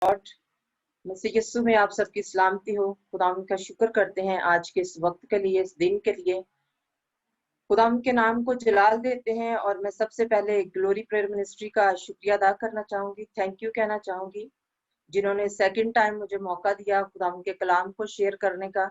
Lord, मसीह यीशु में आप सबकी सलामती हो। खुदावंद का शुक्र करते हैं आज के इस वक्त के लिए, इस दिन के लिए। खुदावंद के नाम को जलाल देते हैं और मैं सबसे पहले ग्लोरी प्रेयर मिनिस्ट्री का शुक्रिया अदा करना चाहूंगी, थैंक यू कहना चाहूंगी, जिन्होंने सेकंड टाइम मुझे मौका दिया खुदावंद के कलाम को शेयर करने का,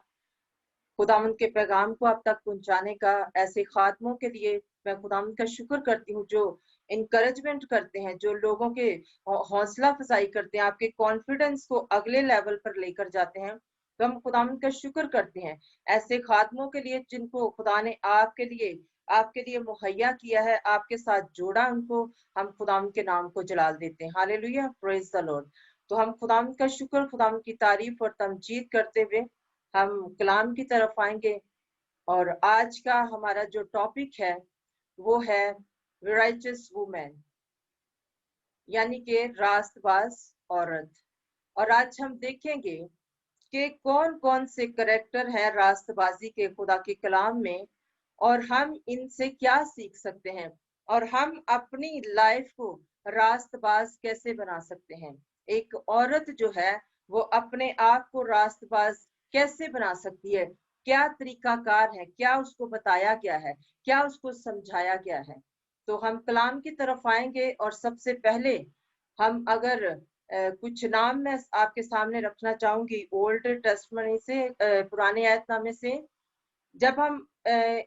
खुदावंद के पैगाम को आप तक पहुंचाने का। ऐसे खातमों के लिए मैं खुदावंद का शुक्र करती हूँ जो इनकरेजमेंट करते हैं, जो लोगों के हौसला अफजाई करते हैं, आपके कॉन्फिडेंस को अगले लेवल पर लेकर जाते हैं। तो हम खुदावंद का शुक्र करते हैं ऐसे खातमों के लिए जिनको खुदा ने आपके लिए मुहैया किया है, आपके साथ जोड़ा, उनको हम खुदावंद के नाम को जलाल देते हैं। Hallelujah, praise the Lord. तो हम खुदावंद का शुक्र, खुदावंद की तारीफ और तमजीद करते हुए हम कलाम की तरफ आएंगे। और आज का हमारा जो टॉपिक है वो है राइचस वुमेन, यानी कि रास्तबाज औरत। और आज हम देखेंगे कि कौन कौन से करैक्टर हैं रास्तबाजी के खुदा के कलाम में, और हम इनसे क्या सीख सकते हैं, और हम अपनी लाइफ को रास्तबाज कैसे बना सकते हैं। एक औरत जो है वो अपने आप को रास्तबाज कैसे बना सकती है, क्या तरीकाकार है, क्या उसको बताया गया है, क्या उसको समझाया गया है। तो हम कलाम की तरफ आएंगे और सबसे पहले हम अगर कुछ नाम मैं आपके सामने रखना चाहूंगी ओल्ड टेस्टमनी से, पुराने आयतनामे से। जब हम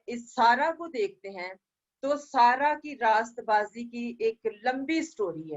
इस सारा को देखते हैं तो सारा की रास्तबाजी की एक लंबी स्टोरी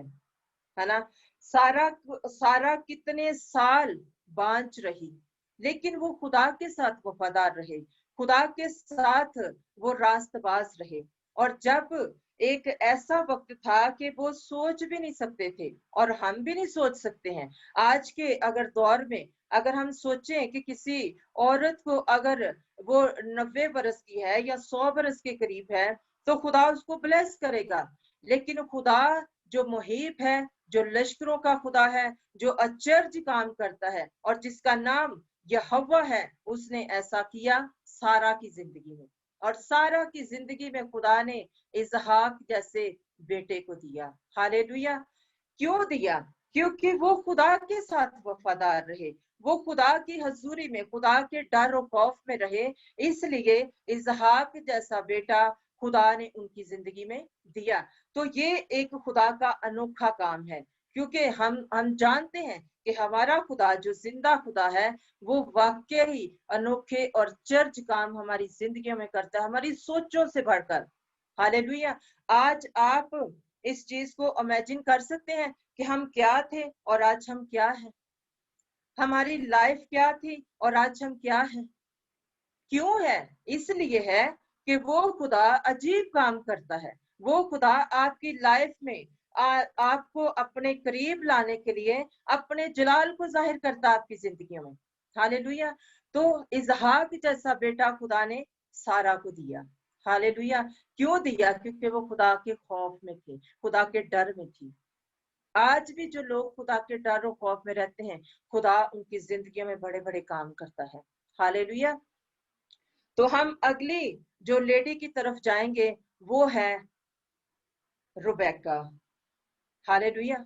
है ना। सारा कितने साल बांझ रही, लेकिन वो खुदा के साथ वफादार रहे, खुदा के साथ वो रास्तबाज रहे। और जब एक ऐसा वक्त था कि वो सोच भी नहीं सकते थे, और हम भी नहीं सोच सकते हैं आज के अगर दौर में, अगर हम सोचें कि किसी औरत को अगर वो 90 बरस की है या 100 बरस के करीब है तो खुदा उसको ब्लेस करेगा। लेकिन खुदा जो मुहीब है, जो लश्करों का खुदा है, जो अचरज काम करता है और जिसका नाम यहोवा है, उसने ऐसा किया सारा की जिंदगी में। और सारा की जिंदगी में खुदा ने इसहाक जैसे बेटे को दिया। हालेलुया। क्यों दिया? क्योंकि वो खुदा के साथ वफादार रहे, वो खुदा की हजूरी में, खुदा के डर और खौफ में रहे, इसलिए इसहाक जैसा बेटा खुदा ने उनकी जिंदगी में दिया। तो ये एक खुदा का अनोखा काम है, क्योंकि हम जानते हैं कि हमारा खुदा जो जिंदा खुदा है वो वाकई अनोखे और चर्च काम हमारी जिंदगियों में करता है, हमारी सोचों से बढ़कर। हालेलुया। आज आप इस चीज को इमेजिन कर सकते हैं कि हम क्या थे और आज हम क्या हैं, हमारी लाइफ क्या थी और आज हम क्या हैं। क्यों है? इसलिए है कि वो खुदा अजीब काम करता है। वो खुदा आपकी लाइफ में आपको अपने करीब लाने के लिए अपने जलाल को जाहिर करता है आपकी जिंदगी में। हालेलुया। तो इसहाक जैसा बेटा खुदा ने सारा को दिया। हालेलुया। क्यों दिया? क्योंकि वो खुदा के खौफ में थे, खुदा के डर में थी। आज भी जो लोग खुदा के डर और खौफ में रहते हैं, खुदा उनकी जिंदगी में बड़े बड़े काम करता है। हालेलुया। तो हम अगली जो लेडी की तरफ जाएंगे वो है रुबेका। हालेलुया।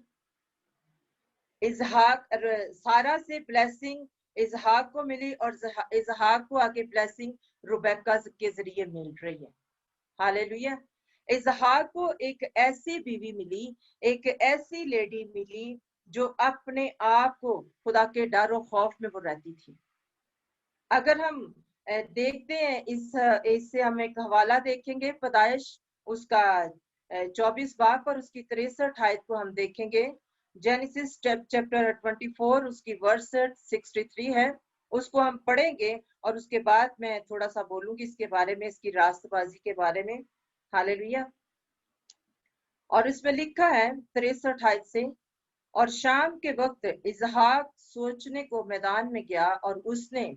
इसहाक, सारा से ब्लेसिंग इसहाक को मिली और इसहाक को आगे ब्लेसिंग रुबेका के जरिए मिल रही है। हालेलुया। इसहाक को एक ऐसी बीवी मिली, एक ऐसी लेडी मिली जो अपने आप को खुदा के डर और खौफ में वो रहती थी। अगर हम देखते हैं इससे हम एक हवाला देखेंगे, पैदाइश उसका 24 बाब और उसकी 63 आयत को हम देखेंगे। जेनेसिस चैप्टर 24 उसकी वर्स 63 है, उसको हम पढ़ेंगे और उसके बाद मैं थोड़ा सा बोलूंगी इसके बारे में, इसकी रास्तबाजी के बारे में। हालेलुया। और इसमें लिखा है 63 आयत से, और शाम के वक्त इसहाक सोचने को मैदान में गया और उसने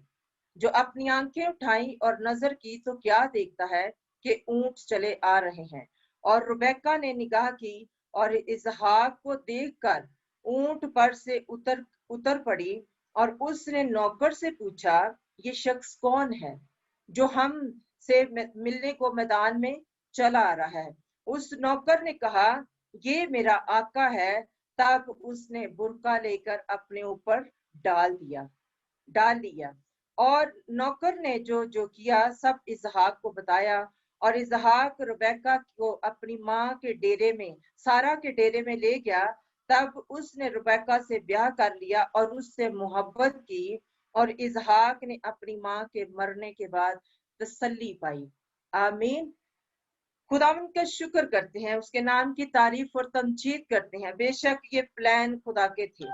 जो अपनी आंखें उठाई और नजर की तो क्या देखता है कि ऊंट चले आ रहे हैं। और रुबेका ने निगाह की और इसहाक को देखकर ऊंट पर से उतर पड़ी, और उसने नौकर से पूछा, ये शख्स कौन है जो हम से मिलने को मैदान में चला आ रहा है? उस नौकर ने कहा, ये मेरा आका है, तब उसने बुर्का लेकर अपने ऊपर डाल लिया। और नौकर ने जो जो किया सब इसहाक को बताया, और इसहाक रुबैका को अपनी माँ के डेरे में, सारा के डेरे में ले गया। तब उसने रुबैका से ब्याह कर लिया और उससे मोहब्बत की, और इसहाक ने अपनी माँ के मरने के बाद तसल्ली पाई। आमीन। खुदावन का शुक्र करते हैं, उसके नाम की तारीफ और तमजीद करते हैं। बेशक ये प्लान खुदा के थे,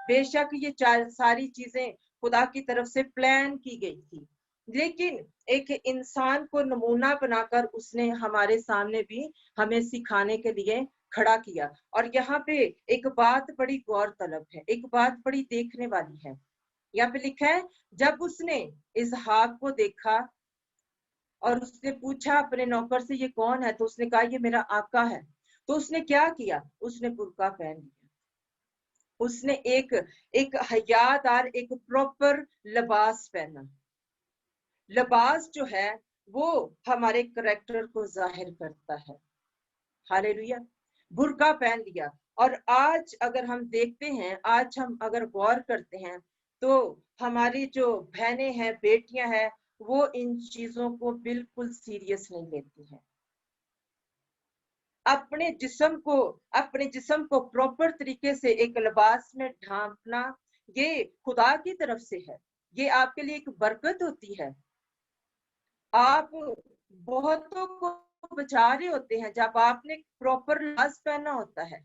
बेशक ये सारी चीजें खुदा की तरफ से प्लान की गई थी, लेकिन एक इंसान को नमूना बनाकर उसने हमारे सामने भी हमें सिखाने के लिए खड़ा किया। और यहाँ पे एक बात बड़ी गौरतलब है, एक बात बड़ी देखने वाली है। यहाँ पे लिखा है, जब उसने इसहाक को देखा और उसने पूछा अपने नौकर से, ये कौन है? तो उसने कहा, ये मेरा आका है। तो उसने क्या किया? उसने बुर्का पहन लिया। उसने एक हयादार, एक प्रॉपर लिबास पहना। लिबास जो है वो हमारे करैक्टर को जाहिर करता है। हालेलुया। बुर्का पहन लिया। और आज अगर हम देखते हैं, आज हम अगर गौर करते हैं, तो हमारी जो बहनें हैं, बेटियां हैं, वो इन चीजों को बिल्कुल सीरियस नहीं लेती हैं। अपने जिस्म को प्रॉपर तरीके से एक लिबास में ढांपना, ये खुदा की तरफ से है। ये आपके लिए एक बरकत होती है। आप बहुतों को बचा रहे होते हैं जब आपने प्रॉपर लिबास पहना होता है।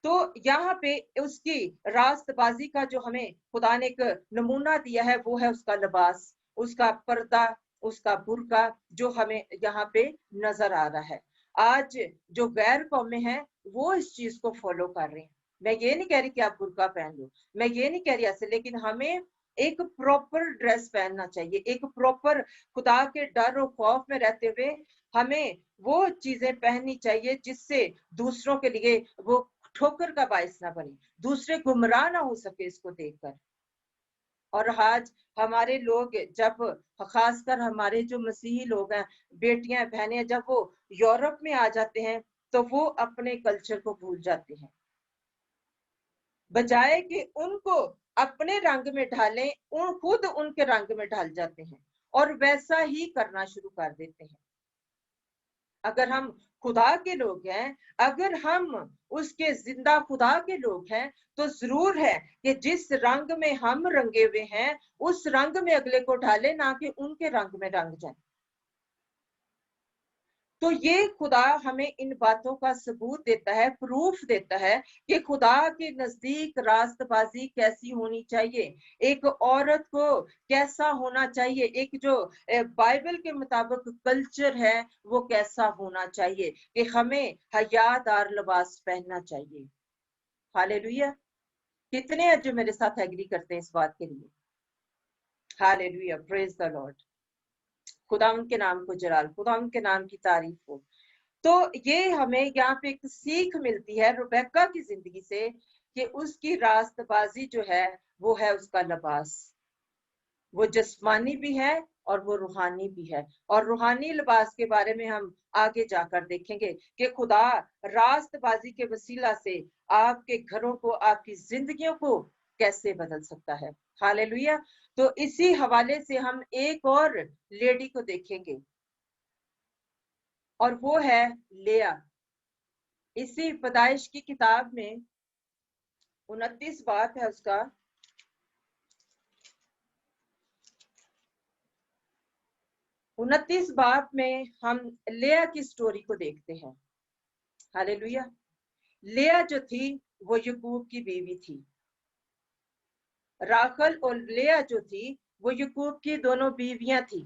तो यहाँ पे उसकी रास्तबाजी का जो हमें खुदा ने एक नमूना दिया है, वो है उसका लिबास, उसका पर्दा, उसका बुर्का, जो हमें यहाँ पे नजर आ रहा है। आज जो गैर कौमें हैं वो इस चीज को फॉलो कर रहे हैं। मैं ये नहीं कह रही कि आप बुर्का पहन लो, मैं ये नहीं कह रही ऐसे, लेकिन हमें एक प्रॉपर ड्रेस पहनना चाहिए, एक प्रॉपर खुदा के डर और खौफ में रहते हुए हमें वो चीजें पहननी चाहिए जिससे दूसरों के लिए वो ठोकर का बायस ना बने, दूसरे गुमराह ना हो सके इसको देखकर। और आज हमारे लोग, जब खासकर हमारे जो मसीही लोग हैं, बेटियां बहनें, जब वो यूरोप में आ जाते हैं तो वो अपने कल्चर को भूल जाते हैं। बजाय कि उनको अपने रंग में ढालें, खुद उनके रंग में ढल जाते हैं और वैसा ही करना शुरू कर देते हैं। अगर हम खुदा के लोग हैं, अगर हम उसके जिंदा खुदा के लोग हैं, तो जरूर है कि जिस रंग में हम रंगे हुए हैं उस रंग में अगले को ढाले, ना कि उनके रंग में रंग जाए। तो ये खुदा हमें इन बातों का सबूत देता है, प्रूफ देता है कि खुदा के नजदीक रास्तबाजी कैसी होनी चाहिए, एक औरत को कैसा होना चाहिए, एक जो बाइबल के मुताबिक कल्चर है वो कैसा होना चाहिए, कि हमें हयादार लिबास पहनना चाहिए। हालेलुया। कितने हैं जो मेरे साथ एग्री करते हैं इस बात के लिए? Hallelujah, praise the Lord. खुदा उनके नाम को जलाल, खुदा उनके नाम की तारीफ हो। तो ये हमें यहाँ पे एक सीख मिलती है रुबैका की जिंदगी से, कि उसकी रास्तबाजी जो है वो है उसका लिबास। वो जिस्मानी भी है और वो रूहानी भी है। और रूहानी लिबास के बारे में हम आगे जाकर देखेंगे कि खुदा रास्तबाजी के वसीला से आपके घरों को, आपकी जिंदगियों को कैसे बदल सकता है। हालेलुया। तो इसी हवाले से हम एक और लेडी को देखेंगे, और वो है लेया। इसी पैदाइश की किताब में 29 बाब है उसका, 29 बाब में हम लेया की स्टोरी को देखते हैं। हालेलुया। लेया जो थी वो यकूब की बीवी थी। राखल और लेया जो थी वो यकूब की दोनों बीवियां थी।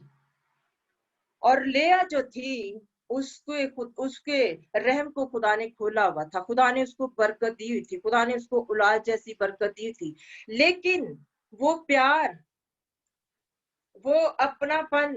और लेया जो थी उसके रहम को खुदा ने खोला हुआ था, खुदा ने उसको बरकत दी हुई थी, खुदा ने उसको औलाद जैसी बरकत दी थी। लेकिन वो प्यार, वो अपनापन,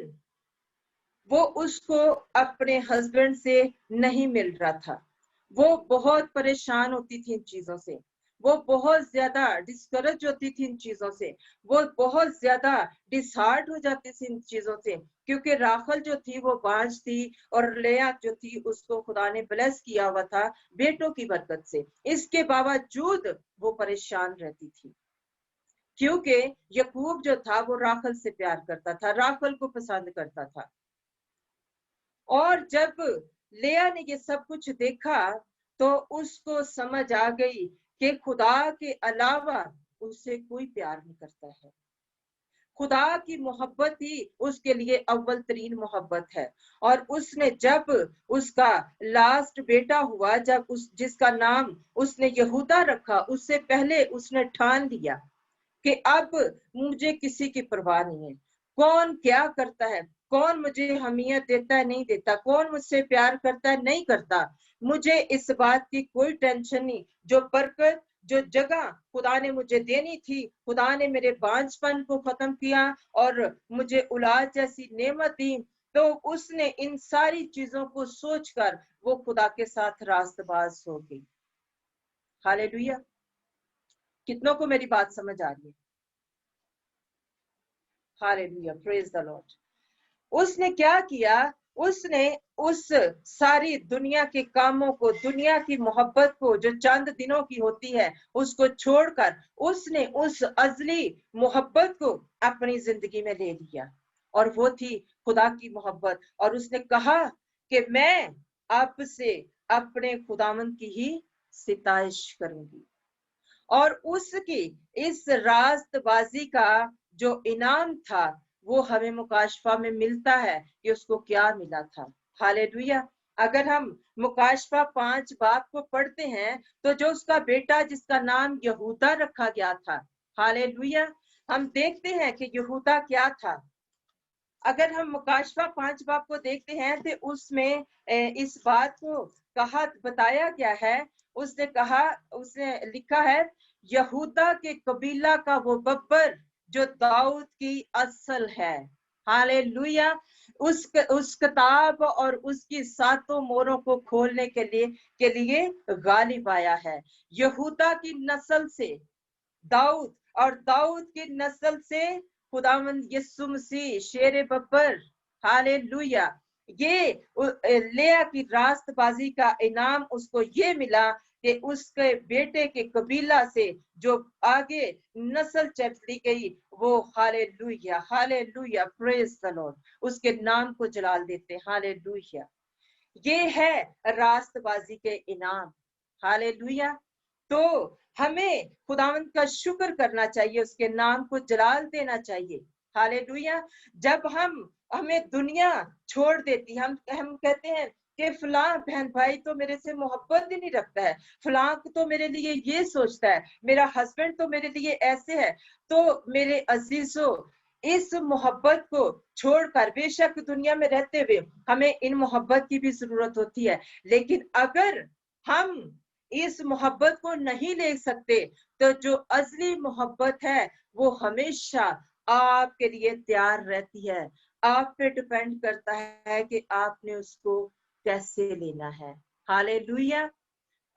वो उसको अपने हस्बैंड से नहीं मिल रहा था। वो बहुत परेशान होती थी इन चीजों से। वो बहुत ज्यादा डिस्करेज होती थी इन चीजों से, वो बहुत ज्यादा डिसहार्ट हो जाती थी इन चीजों से, क्योंकि राखल जो थी वो बांझ थी और लेया जो थी उसको खुदा ने ब्लेस किया हुआ था बेटों की बरकत से। इसके बावजूद वो परेशान रहती थी, क्योंकि यकूब जो था वो राखल से प्यार करता था, राखल को पसंद करता था। और जब लेया ने ये सब कुछ देखा तो उसको समझ आ गई कि खुदा के अलावा उससे कोई प्यार नहीं करता है। खुदा की मोहब्बत ही उसके लिए अव्वल तरीन मोहब्बत है। और उसने जब उसका लास्ट बेटा हुआ, जब उस जिसका नाम उसने यहूदा रखा, उससे पहले उसने ठान लिया कि अब मुझे किसी की परवाह नहीं है, कौन क्या करता है, कौन मुझे हमीयत देता है नहीं देता, कौन मुझसे प्यार करता है नहीं करता, मुझे इस बात की कोई टेंशन नहीं। जो बरकत, जो जगह खुदा ने मुझे देनी थी, खुदा ने मेरे बांझपन को खत्म किया और मुझे औलाद जैसी नेमत दी, तो उसने इन सारी चीजों को सोचकर वो खुदा के साथ रास्तबाज हो गई। हालेलुया। कितनों को मेरी बात समझ आ रही है? Hallelujah, praise the Lord. उसने क्या किया? उसने उस सारी दुनिया के कामों को, दुनिया की मोहब्बत को जो चंद दिनों की होती है, उसको छोड़कर उसने उस अजली मोहब्बत को अपनी जिंदगी में ले लिया, और वो थी खुदा की मोहब्बत। और उसने कहा कि मैं आपसे अपने खुदावंद की ही सिताइश करूंगी। और उसकी इस रास्तबाजी का जो इनाम था वो हमें मुकाशफा में मिलता है कि उसको क्या मिला था। हालेलुया। अगर हम मुकाशफा 5 बाब को पढ़ते हैं तो जो उसका बेटा जिसका नाम यहूदा रखा गया था, हालेलुया, हम देखते हैं कि यहूदा क्या था। अगर हम मुकाशफा 5 बाब को देखते हैं तो उसमें इस बात को कहा बताया गया है। उसने कहा, उसने लिखा है, यहूदा के कबीला का वो बब्बर जो दाऊद की असल है। हालेलुया। उस किताब और उसकी सातों मोहरों को खोलने के लिए गालिब आया है। यहूदा की नस्ल से दाऊद, और दाऊद की नस्ल से खुदावंद यीशु मसीह शेर बब्बर। हालेलुया। ये लेया की रास्तबाजी का इनाम उसको ये मिला कि उसके बेटे के कबीला से जो आगे नस्ल चली गई वो, hallelujah, hallelujah, praise the Lord, उसके नाम को जलाल देते। हालेलुया। ये है रास्तबाजी के इनाम। हालेलुया। तो हमें खुदावंद का शुक्र करना चाहिए, उसके नाम को जलाल देना चाहिए। हालेलुया। जब हमें दुनिया छोड़ देती, हम कहते हैं कि फलां बहन भाई तो मेरे से मोहब्बत ही नहीं रखता है, फलां तो मेरे लिए ये सोचता है, मेरा हस्बैंड तो मेरे लिए ऐसे है। तो मेरे अजीजों, इस मोहब्बत को छोड़कर, बेशक दुनिया में रहते हुए हमें इन मोहब्बत की भी जरूरत होती है, लेकिन अगर हम इस मोहब्बत को नहीं ले सकते तो जो अजली मोहब्बत है वो हमेशा आपके लिए तैयार रहती है। आप पे डिपेंड करता है कि आपने उसको कैसे लेना है। हालेलुया।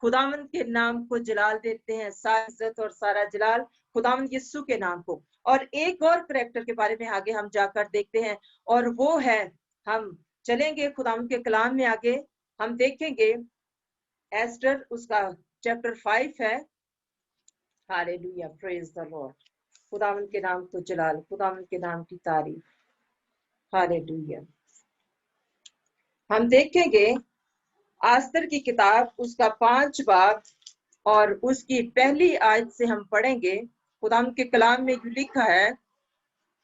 खुदावंद के नाम को जलाल देते हैं, सारी इज्जत और सारा जलाल खुदावंद यीशु के नाम को। और एक और करैक्टर के बारे में आगे हम जाकर देखते हैं, और वो है, हम चलेंगे खुदावंद के कलाम में, आगे हम देखेंगे एस्टर, उसका चैप्टर 5 है। Hallelujah, praise the Lord. खुदावंद के नाम को जलाल, खुदावंद के नाम की तारीफ। हालेलुया। हम देखेंगे आस्तर की किताब, उसका 5 बाब और उसकी पहली आयत से हम पढ़ेंगे। खुदावंद के कलाम में लिखा है,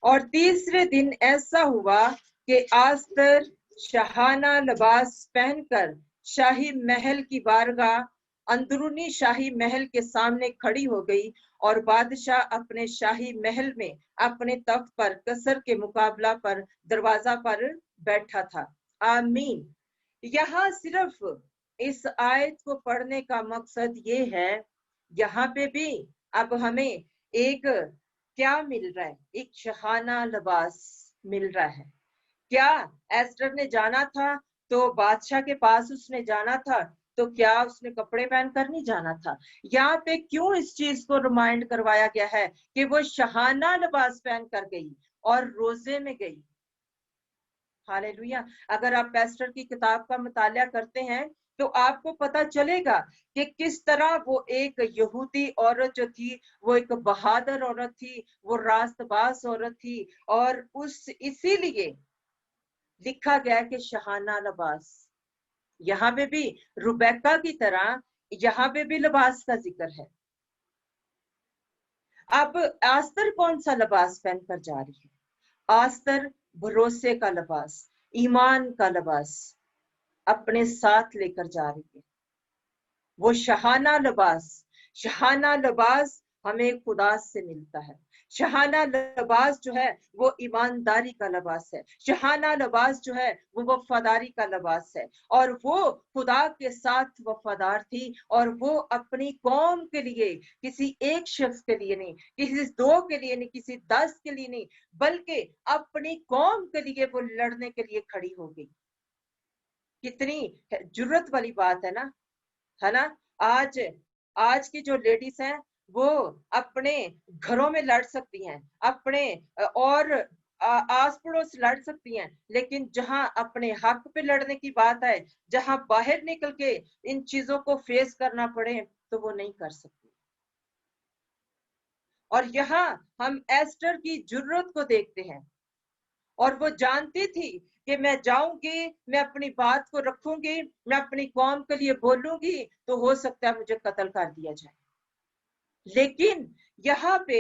और तीसरे दिन ऐसा हुआ कि आस्तर शाहाना लिबास पहनकर शाही महल की बारगाह, अंदरूनी शाही महल के सामने खड़ी हो गई, और बादशाह अपने शाही महल में अपने तख्त पर कसर के मुकाबला पर दरवाजा पर बैठा था। आमीन। यहाँ सिर्फ इस आयत को पढ़ने का मकसद ये है, यहाँ पे भी अब हमें एक क्या मिल रहा है? एक शहाना लिबास मिल रहा है। क्या एस्टर ने जाना था तो बादशाह के पास उसने जाना था तो क्या उसने कपड़े पहनकर नहीं जाना था? यहाँ पे क्यों इस चीज को रिमाइंड करवाया गया है कि वो शहाना लिबास पहन कर गई और रोजे में गई? हालेलुया। अगर आप पेस्टर की किताब का मुताला करते हैं तो आपको पता चलेगा कि किस तरह वो एक यहूदी औरत जो थी, वो एक बहादुर औरत थी, वो रास्तबाज औरत थी, और उस इसीलिए लिखा गया कि शहाना लिबास। यहाँ पे भी रुबेक्का की तरह यहाँ पे भी लिबास का जिक्र है। अब आस्तर कौन सा लिबास पहनकर जा रही है? आस्तर भरोसे का लिबास, ईमान का लिबास अपने साथ लेकर जा रही है। वो शहाना लिबास हमें खुदा से मिलता है। शहाना लिबास जो है वो ईमानदारी का लिबास है। शहाना लिबास जो है वो वफादारी का लिबास है, और वो खुदा के साथ वफादार थी, और वो अपनी कौम के लिए, किसी एक शख्स के लिए नहीं, किसी दो के लिए नहीं, किसी 10 के लिए नहीं, बल्कि अपनी कौम के लिए वो लड़ने के लिए खड़ी हो गई। कितनी जुर्रत वाली बात है ना? आज आज की जो लेडीज हैं वो अपने घरों में लड़ सकती हैं, अपने और आस पड़ोस लड़ सकती हैं, लेकिन जहां अपने हक पे लड़ने की बात है, जहां बाहर निकल के इन चीजों को फेस करना पड़े, तो वो नहीं कर सकती। और यहाँ हम एस्टर की जुर्रत को देखते हैं, और वो जानती थी कि मैं जाऊंगी, मैं अपनी बात को रखूंगी, मैं अपनी कौम के लिए बोलूंगी, तो हो सकता है मुझे कत्ल कर दिया जाए। लेकिन यहाँ पे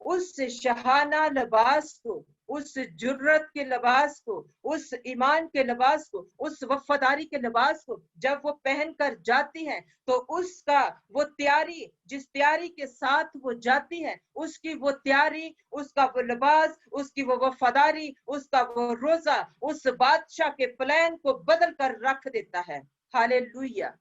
उस शहाना लिबास को, उस जुर्रत के लिबास को, उस ईमान के लिबास को, उस वफादारी के लिबास को जब वो पहन कर जाती है, तो उसका वो तैयारी, जिस तैयारी के साथ वो जाती है, उसकी वो तैयारी, उसका वो लिबास, उसकी वो वफादारी, उसका वो रोजा उस बादशाह के प्लान को बदल कर रख देता है। हालेलुया।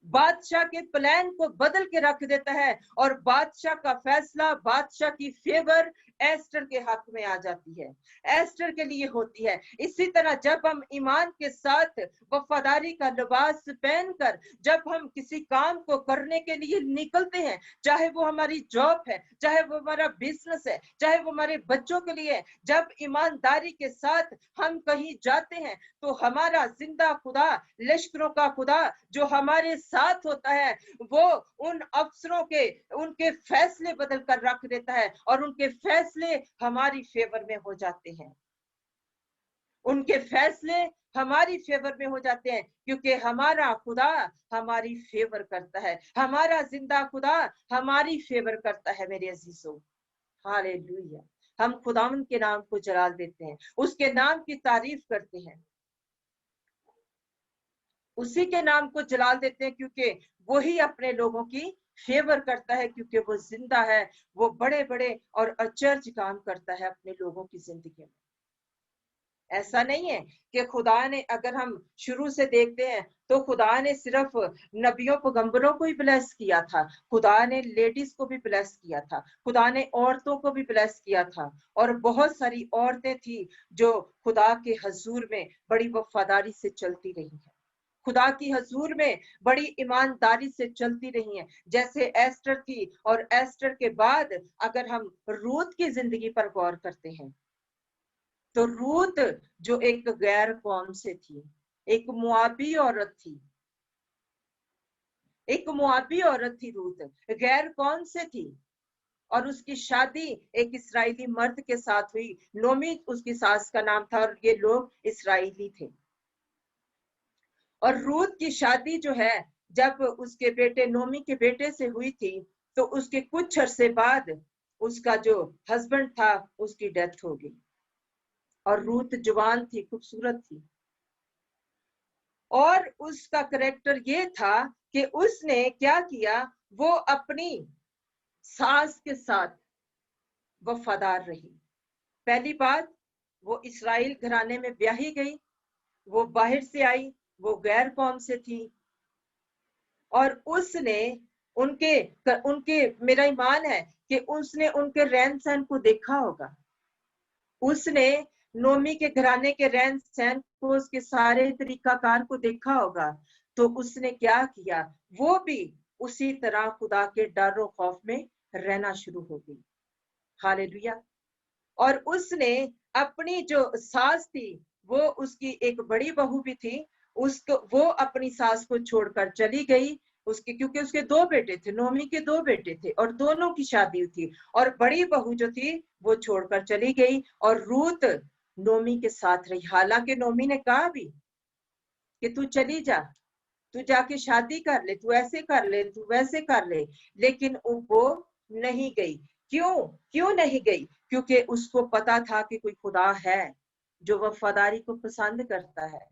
बादशाह के प्लान को बदल के रख देता है, और बादशाह का फैसला, बादशाह की फेवर एस्टर के हक में आ जाती है, एस्टर के लिए होती है। इसी तरह जब हम ईमान के साथ वफादारी का लिबास पहनकर जब हम किसी काम को करने के लिए निकलते हैं, चाहे वो हमारी जॉब है, चाहे वो हमारा बिजनेस है, चाहे वो हमारे बच्चों के लिए, जब ईमानदारी के साथ हम कहीं जाते हैं, तो हमारा जिंदा खुदा, लश्करों का खुदा जो हमारे साथ होता है, वो उन अफसरों के, उनके फैसले बदल कर रख देता है, और उनके फैसले हमारी फेवर में हो जाते हैं। उनके फैसले हमारी फेवर में हो जाते हैं, क्योंकि हमारा खुदा हमारी फेवर करता है, हमारा जिंदा खुदा हमारी फेवर करता है। मेरे अजीजों, हालेलुया। हम खुदावंद के नाम को जलाल देते हैं, उसके नाम की तारीफ करते हैं, उसी के नाम को जलाल देते हैं, क्योंकि वही अपने लोगों की फेवर करता है, क्योंकि वो जिंदा है, वो बड़े बड़े और अचरज काम करता है अपने लोगों की जिंदगी में। ऐसा नहीं है कि खुदा ने, अगर हम शुरू से देखते हैं तो खुदा ने सिर्फ नबियों पैगंबरों को ही ब्लेस किया था, खुदा ने लेडीज को भी ब्लेस किया था, खुदा ने औरतों को भी ब्लेस किया था, और बहुत सारी औरतें थी जो खुदा के हजूर में बड़ी वफादारी से चलती रही हैं, खुदा की हजूर में बड़ी ईमानदारी से चलती रही हैं, जैसे एस्टर थी। और एस्टर के बाद अगर हम रूत की जिंदगी पर गौर करते हैं, तो रूत जो एक गैर कौम से थी, एक मुआबी औरत थी, एक मुआबी औरत थी रूत, गैर कौम से थी, और उसकी शादी एक इस्राएली मर्द के साथ हुई। नोमी उसकी सास का नाम था, और ये लोग इस्राएली थे। और रूत की शादी जो है, जब उसके बेटे नोमी के बेटे से हुई थी, तो उसके कुछ अरसे बाद उसका जो हस्बैंड था उसकी डेथ हो गई, और रूत जवान थी, खूबसूरत थी, और उसका करेक्टर ये था कि उसने क्या किया, वो अपनी सास के साथ वफादार रही। पहली बात, वो इस्राएल घराने में ब्याही गई, वो बाहर से आई, वो गैर कौम से थी, और उसने उनके उनके मेरा ईमान है कि उसने उनके रहन सहन को देखा होगा, उसने नोमी के घराने के रहन सहन सपोज के सारे तरीकाकार को देखा होगा, तो उसने क्या किया, वो भी उसी तरह खुदा के डर और खौफ में रहना शुरू हो गई। हालेलुया। और उसने अपनी जो सास थी, वो उसकी एक बड़ी बहू भी थी, उसको वो अपनी सास को छोड़कर चली गई। उसके क्योंकि उसके दो बेटे थे, नोमी के दो बेटे थे और दोनों की शादी हुई थी, और बड़ी बहू जो थी वो छोड़कर चली गई और रूत नोमी के साथ रही। हालांकि नोमी ने कहा भी कि तू चली जा, तू जाके शादी कर ले, तू ऐसे कर ले, तू वैसे कर ले, लेकिन वो नहीं गई। क्यों नहीं गई? क्योंकि उसको पता था कि कोई खुदा है जो वफादारी को पसंद करता है,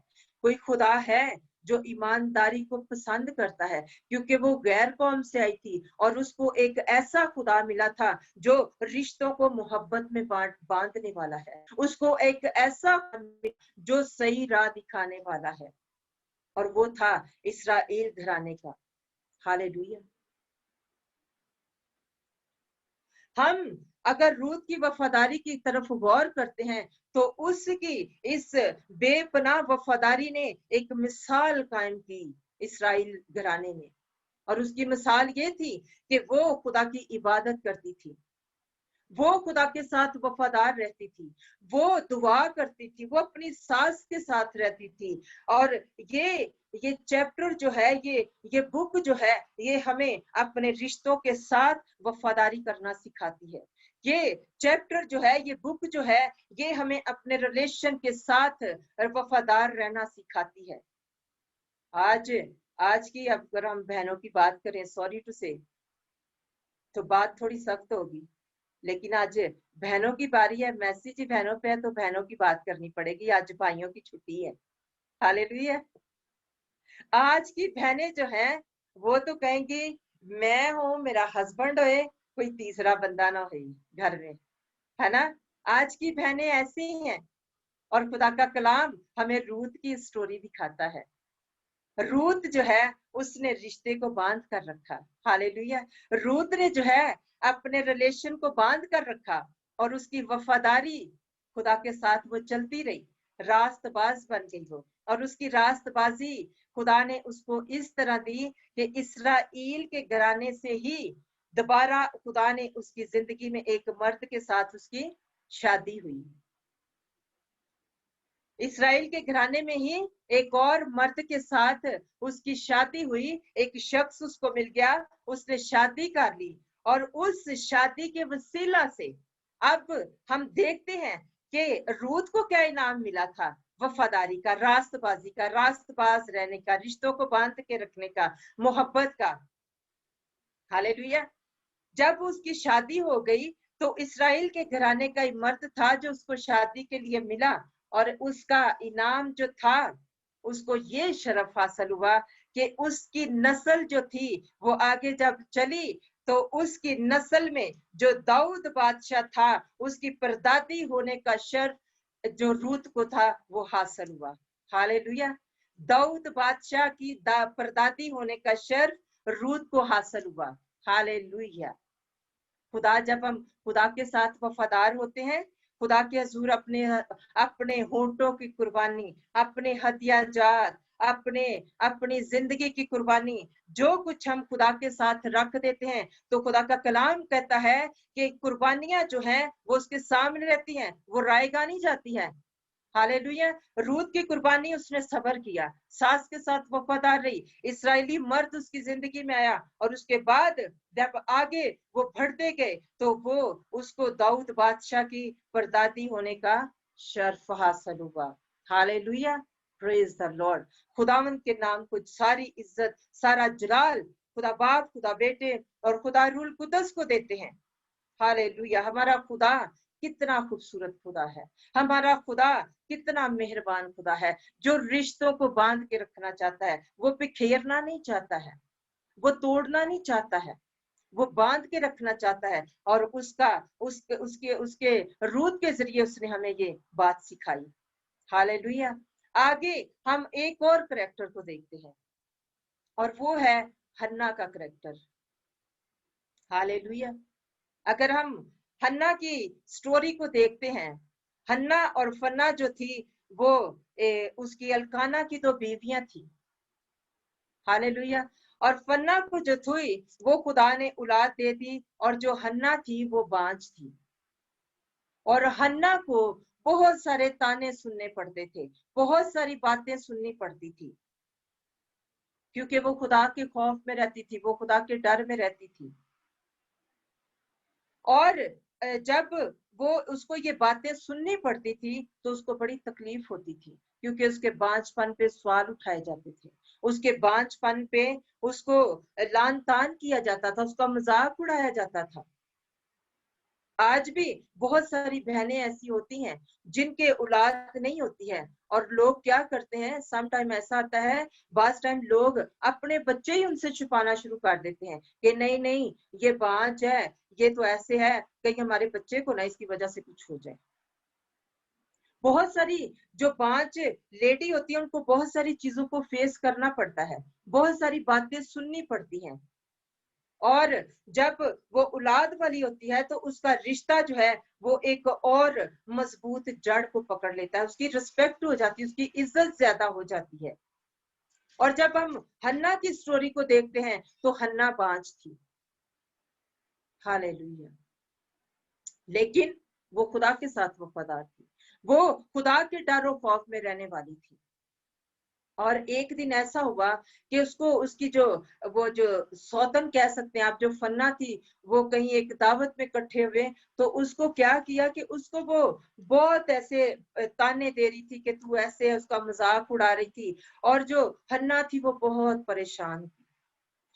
कोई खुदा है जो ईमानदारी को पसंद करता है। क्योंकि वो गैर कौम से आई थी और उसको एक ऐसा खुदा मिला था जो रिश्तों को मोहब्बत में बांधने वाला है, उसको एक ऐसा जो सही राह दिखाने वाला है, और वो था इस्राएल घराने का। हालेलुया। हम अगर रूत की वफादारी की तरफ गौर करते हैं तो उसकी इस बेपनाह वफादारी ने एक मिसाल कायम की इस्राएल घराने में, और उसकी मिसाल ये थी कि वो खुदा की इबादत करती थी, वो खुदा के साथ वफादार रहती थी, वो दुआ करती थी, वो अपनी सास के साथ रहती थी। और ये चैप्टर जो है, ये बुक जो है, ये हमें अपने रिश्तों के साथ वफादारी करना सिखाती है। ये चैप्टर जो है, ये बुक जो है, ये हमें अपने रिलेशन के साथ वफादार रहना सिखाती है। आज आज की अगर हम बहनों की बात करें, सॉरी टू से, तो बात थोड़ी सख्त होगी, लेकिन आज बहनों की बारी है। मैसेज ही बहनों पे है तो बहनों की बात करनी पड़ेगी। आज भाइयों की छुट्टी है। हालेलुया। आज की बहनें जो हैं वो तो कहेंगी मैं हूं, मेरा हस्बैंड होए, कोई तीसरा बंदा ना हो घर में, है ना। आज की बहनें ऐसी ही हैं। और खुदा का कलाम हमें रूत की स्टोरी दिखाता है। रूत जो है उसने रिश्ते को बांध कर रखा। हालेलुया। रूत ने जो है अपने रिलेशन को बांध कर रखा, और उसकी वफादारी खुदा के साथ वो चलती रही, रास्तबाज बन गई वो। और उसकी रास्तबाजी खुदा ने उसको इस तरह दी कि इस्राएल के घराने से ही दोबारा खुदा ने उसकी जिंदगी में एक मर्द के साथ उसकी शादी हुई। इस्राएल के घराने में ही एक और मर्द के साथ उसकी शादी हुई। एक शख्स उसको मिल गया, उसने शादी कर ली, और उस शादी के वसीला से अब हम देखते हैं कि रूत को क्या इनाम मिला था। वफादारी का, रास्तबाजी का, रास्तबाज रहने का, रिश्तों को बांध के रखने का, मोहब्बत का। हालेलुया। जब उसकी शादी हो गई तो इस्राएल के घराने का एक मर्द था जो उसको शादी के लिए मिला, और उसका इनाम जो था, उसको ये शरफ हासिल हुआ कि उसकी नस्ल जो थी वो आगे जब चली तो उसकी नस्ल में जो दाऊद बादशाह था, उसकी परदादी होने का शर्फ जो रूत को था वो हासिल हुआ। हालेलुया। दाऊद बादशाह की परदादी होने का शर्फ रूत को हासिल हुआ। हालेलुया। खुदा, जब हम खुदा के साथ वफादार होते हैं, खुदा के हजूर अपने अपने होंठों की कुर्बानी, अपने हदिया जात, अपने अपनी जिंदगी की कुर्बानी, जो कुछ हम खुदा के साथ रख देते हैं, तो खुदा का कलाम कहता है कि कुर्बानियां जो हैं वो उसके सामने रहती हैं, वो रायगा नहीं जाती है। हालेलुया। रूत की कुर्बानी, उसने सबर किया, सास के साथ वफादार रही, इस्राएली मर्द उसकी जिंदगी में आया, और उसके बाद जब आगे वो बढ़ते गए तो वो उसको दाऊद बादशाह की परदादी होने का शर्फ हासिल हुआ। हालेलुया। Praise the Lord. खुदावंद के नाम को सारी इज्जत, सारा जलाल खुदा बाप, खुदा बेटे और खुदा रूल कुदस को देते हैं। हालेलुया। हमारा खुदा कितना खूबसूरत खुदा है, हमारा खुदा कितना मेहरबान खुदा है, जो रिश्तों को बांध के रखना चाहता है। वो बिखेरना नहीं चाहता है, वो तोड़ना नहीं चाहता है, वो बांध के रखना चाहता है। और उसके रूत के जरिए उसने हमें ये बात सिखाई। हालेलुया। आगे हम एक और करैक्टर को देखते हैं, और वो है हन्ना का करैक्टर। हालेलुया। अगर हम हन्ना की स्टोरी को देखते हैं, हन्ना और फन्ना जो थी वो उसकी अल्काना की 2 बीवियां थी। हालेलुया। और फन्ना को जो थी वो खुदा ने औलाद दे दी, और जो हन्ना थी वो बांझ थी। और हन्ना को बहुत सारे ताने सुनने पड़ते थे, बहुत सारी बातें सुननी पड़ती थी, क्योंकि वो खुदा के खौफ में रहती थी, वो खुदा के डर में रहती थी। और जब वो उसको ये बातें सुननी पड़ती थी तो उसको बड़ी तकलीफ होती थी, क्योंकि उसके बांझपन पे सवाल उठाए जाते थे, उसके बांझपन पे उसको लान तान किया जाता था, उसका मजाक उड़ाया जाता था। आज भी बहुत सारी बहनें ऐसी होती हैं जिनके औलाद नहीं होती है, और लोग क्या करते हैं, सम टाइम ऐसा आता है, बास टाइम लोग अपने बच्चे ही उनसे छुपाना शुरू कर देते हैं कि नहीं नहीं ये बांझ है, ये तो ऐसे है, कहीं हमारे बच्चे को ना इसकी वजह से कुछ हो जाए। बहुत सारी जो बांझ लेडी होती है उनको बहुत सारी चीजों को फेस करना पड़ता है, बहुत सारी बातें सुननी पड़ती हैं। और जब वो औलाद वाली होती है तो उसका रिश्ता जो है वो एक और मजबूत जड़ को पकड़ लेता है, उसकी रिस्पेक्ट हो जाती है, उसकी इज्जत ज्यादा हो जाती है। और जब हम हन्ना की स्टोरी को देखते हैं तो हन्ना बांझ थी। हालेलुया। लेकिन वो खुदा के साथ वफादार थी, वो खुदा के डर और खौफ में रहने वाली थी। और एक दिन ऐसा हुआ कि उसको उसकी जो वो जो सौतन कह सकते हैं आप, जो फन्ना थी, वो कहीं एक दावत में इकट्ठे हुए, तो उसको क्या किया कि उसको वो बहुत ऐसे ताने दे रही थी कि तू ऐसे, उसका मजाक उड़ा रही थी। और जो हन्ना थी वो बहुत परेशान थी।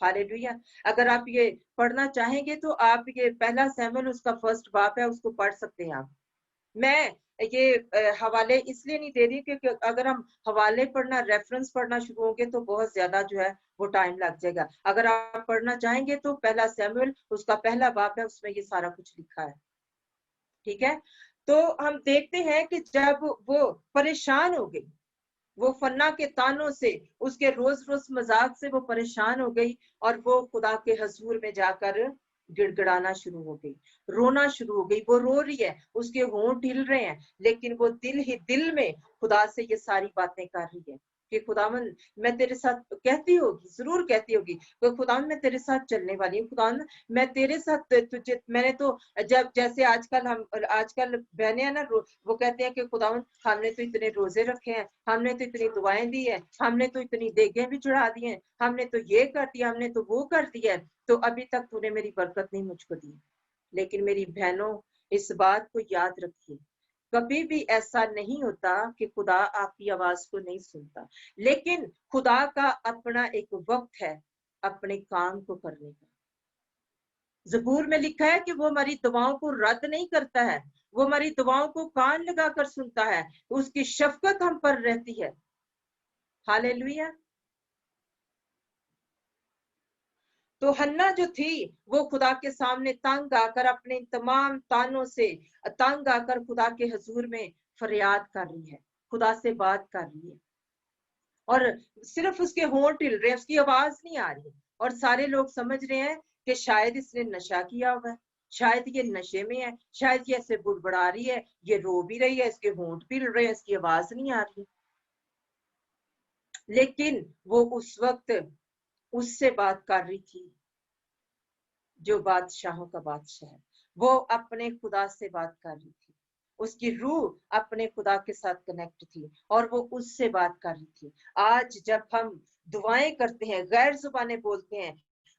हालेलुया। अगर आप ये पढ़ना चाहेंगे तो आप ये पहला सैमुएल उसका फर्स्ट बाप है, उसको पढ़ सकते हैं आप। मैं ये हवाले इसलिए नहीं दे रही क्योंकि अगर हम हवाले पढ़ना, रेफरेंस पढ़ना शुरू होंगे तो बहुत ज्यादा जो है वो टाइम लग जाएगा। अगर आप पढ़ना चाहेंगे तो पहला सैमुएल उसका पहला बाप है, उसमें ये सारा कुछ लिखा है। ठीक है। तो हम देखते हैं कि जब वो परेशान हो गई, वो फन्ना के तानों से, उसके रोज रोज मजाक से वो परेशान हो गई, और वो खुदा के हजूर में जाकर गिड़गिड़ाना शुरू हो गई, रोना शुरू हो गई। वो रो रही है, उसके होंठ हिल रहे हैं, लेकिन वो दिल ही दिल में खुदा से ये सारी बातें कर रही है कि खुदावन मैं तेरे साथ, कहती होगी, जरूर कहती होगी कि खुदावन मैं तेरे साथ चलने वाली हूँ, खुदावन मैं तेरे साथ, तुझे मैंने तो, जब जैसे आजकल बहने हैं ना, वो कहते हैं कि खुदावन हमने तो इतने रोजे रखे हैं, हमने तो इतनी दुआएं दी है, हमने तो इतनी देगें भी चढ़ा दी हैं, हमने तो ये कर दिया, हमने तो वो कर दिया है, तो अभी तक तूने मेरी बरकत नहीं मुझको दी। लेकिन मेरी बहनों, इस बात को याद रखिए, कभी भी ऐसा नहीं होता कि खुदा आपकी आवाज को नहीं सुनता, लेकिन खुदा का अपना एक वक्त है अपने काम को करने का। ज़बूर में लिखा है कि वो हमारी दुआओं को रद्द नहीं करता है, वो हमारी दुआओं को कान लगाकर सुनता है, उसकी शफकत हम पर रहती है। हालेलुया। तो हन्ना जो थी वो खुदा के सामने तंग आकर, अपने तमाम तानों से तंग आकर खुदा के हजूर में फरियाद कर रही है, खुदा से बात कर रही है। और सिर्फ उसके होंठ हिल रहे हैं, उसकी आवाज नहीं आ रही। और सारे लोग समझ रहे हैं कि शायद इसने नशा किया हुआ है, शायद ये नशे में है, शायद ये ऐसे बुड़बुड़ा रही है, ये रो भी रही है, इसके होंठ भी हिल रहे हैं, इसकी आवाज नहीं आ रही। लेकिन वो उस वक्त उससे बात कर रही थी जो बादशाहों का बादशाह है, वो अपने खुदा से बात कर रही थी, उसकी रूह अपने खुदा के साथ कनेक्ट थी और वो उससे बात कर रही थी। आज जब हम दुआएं करते हैं, गैर जुबानें बोलते हैं,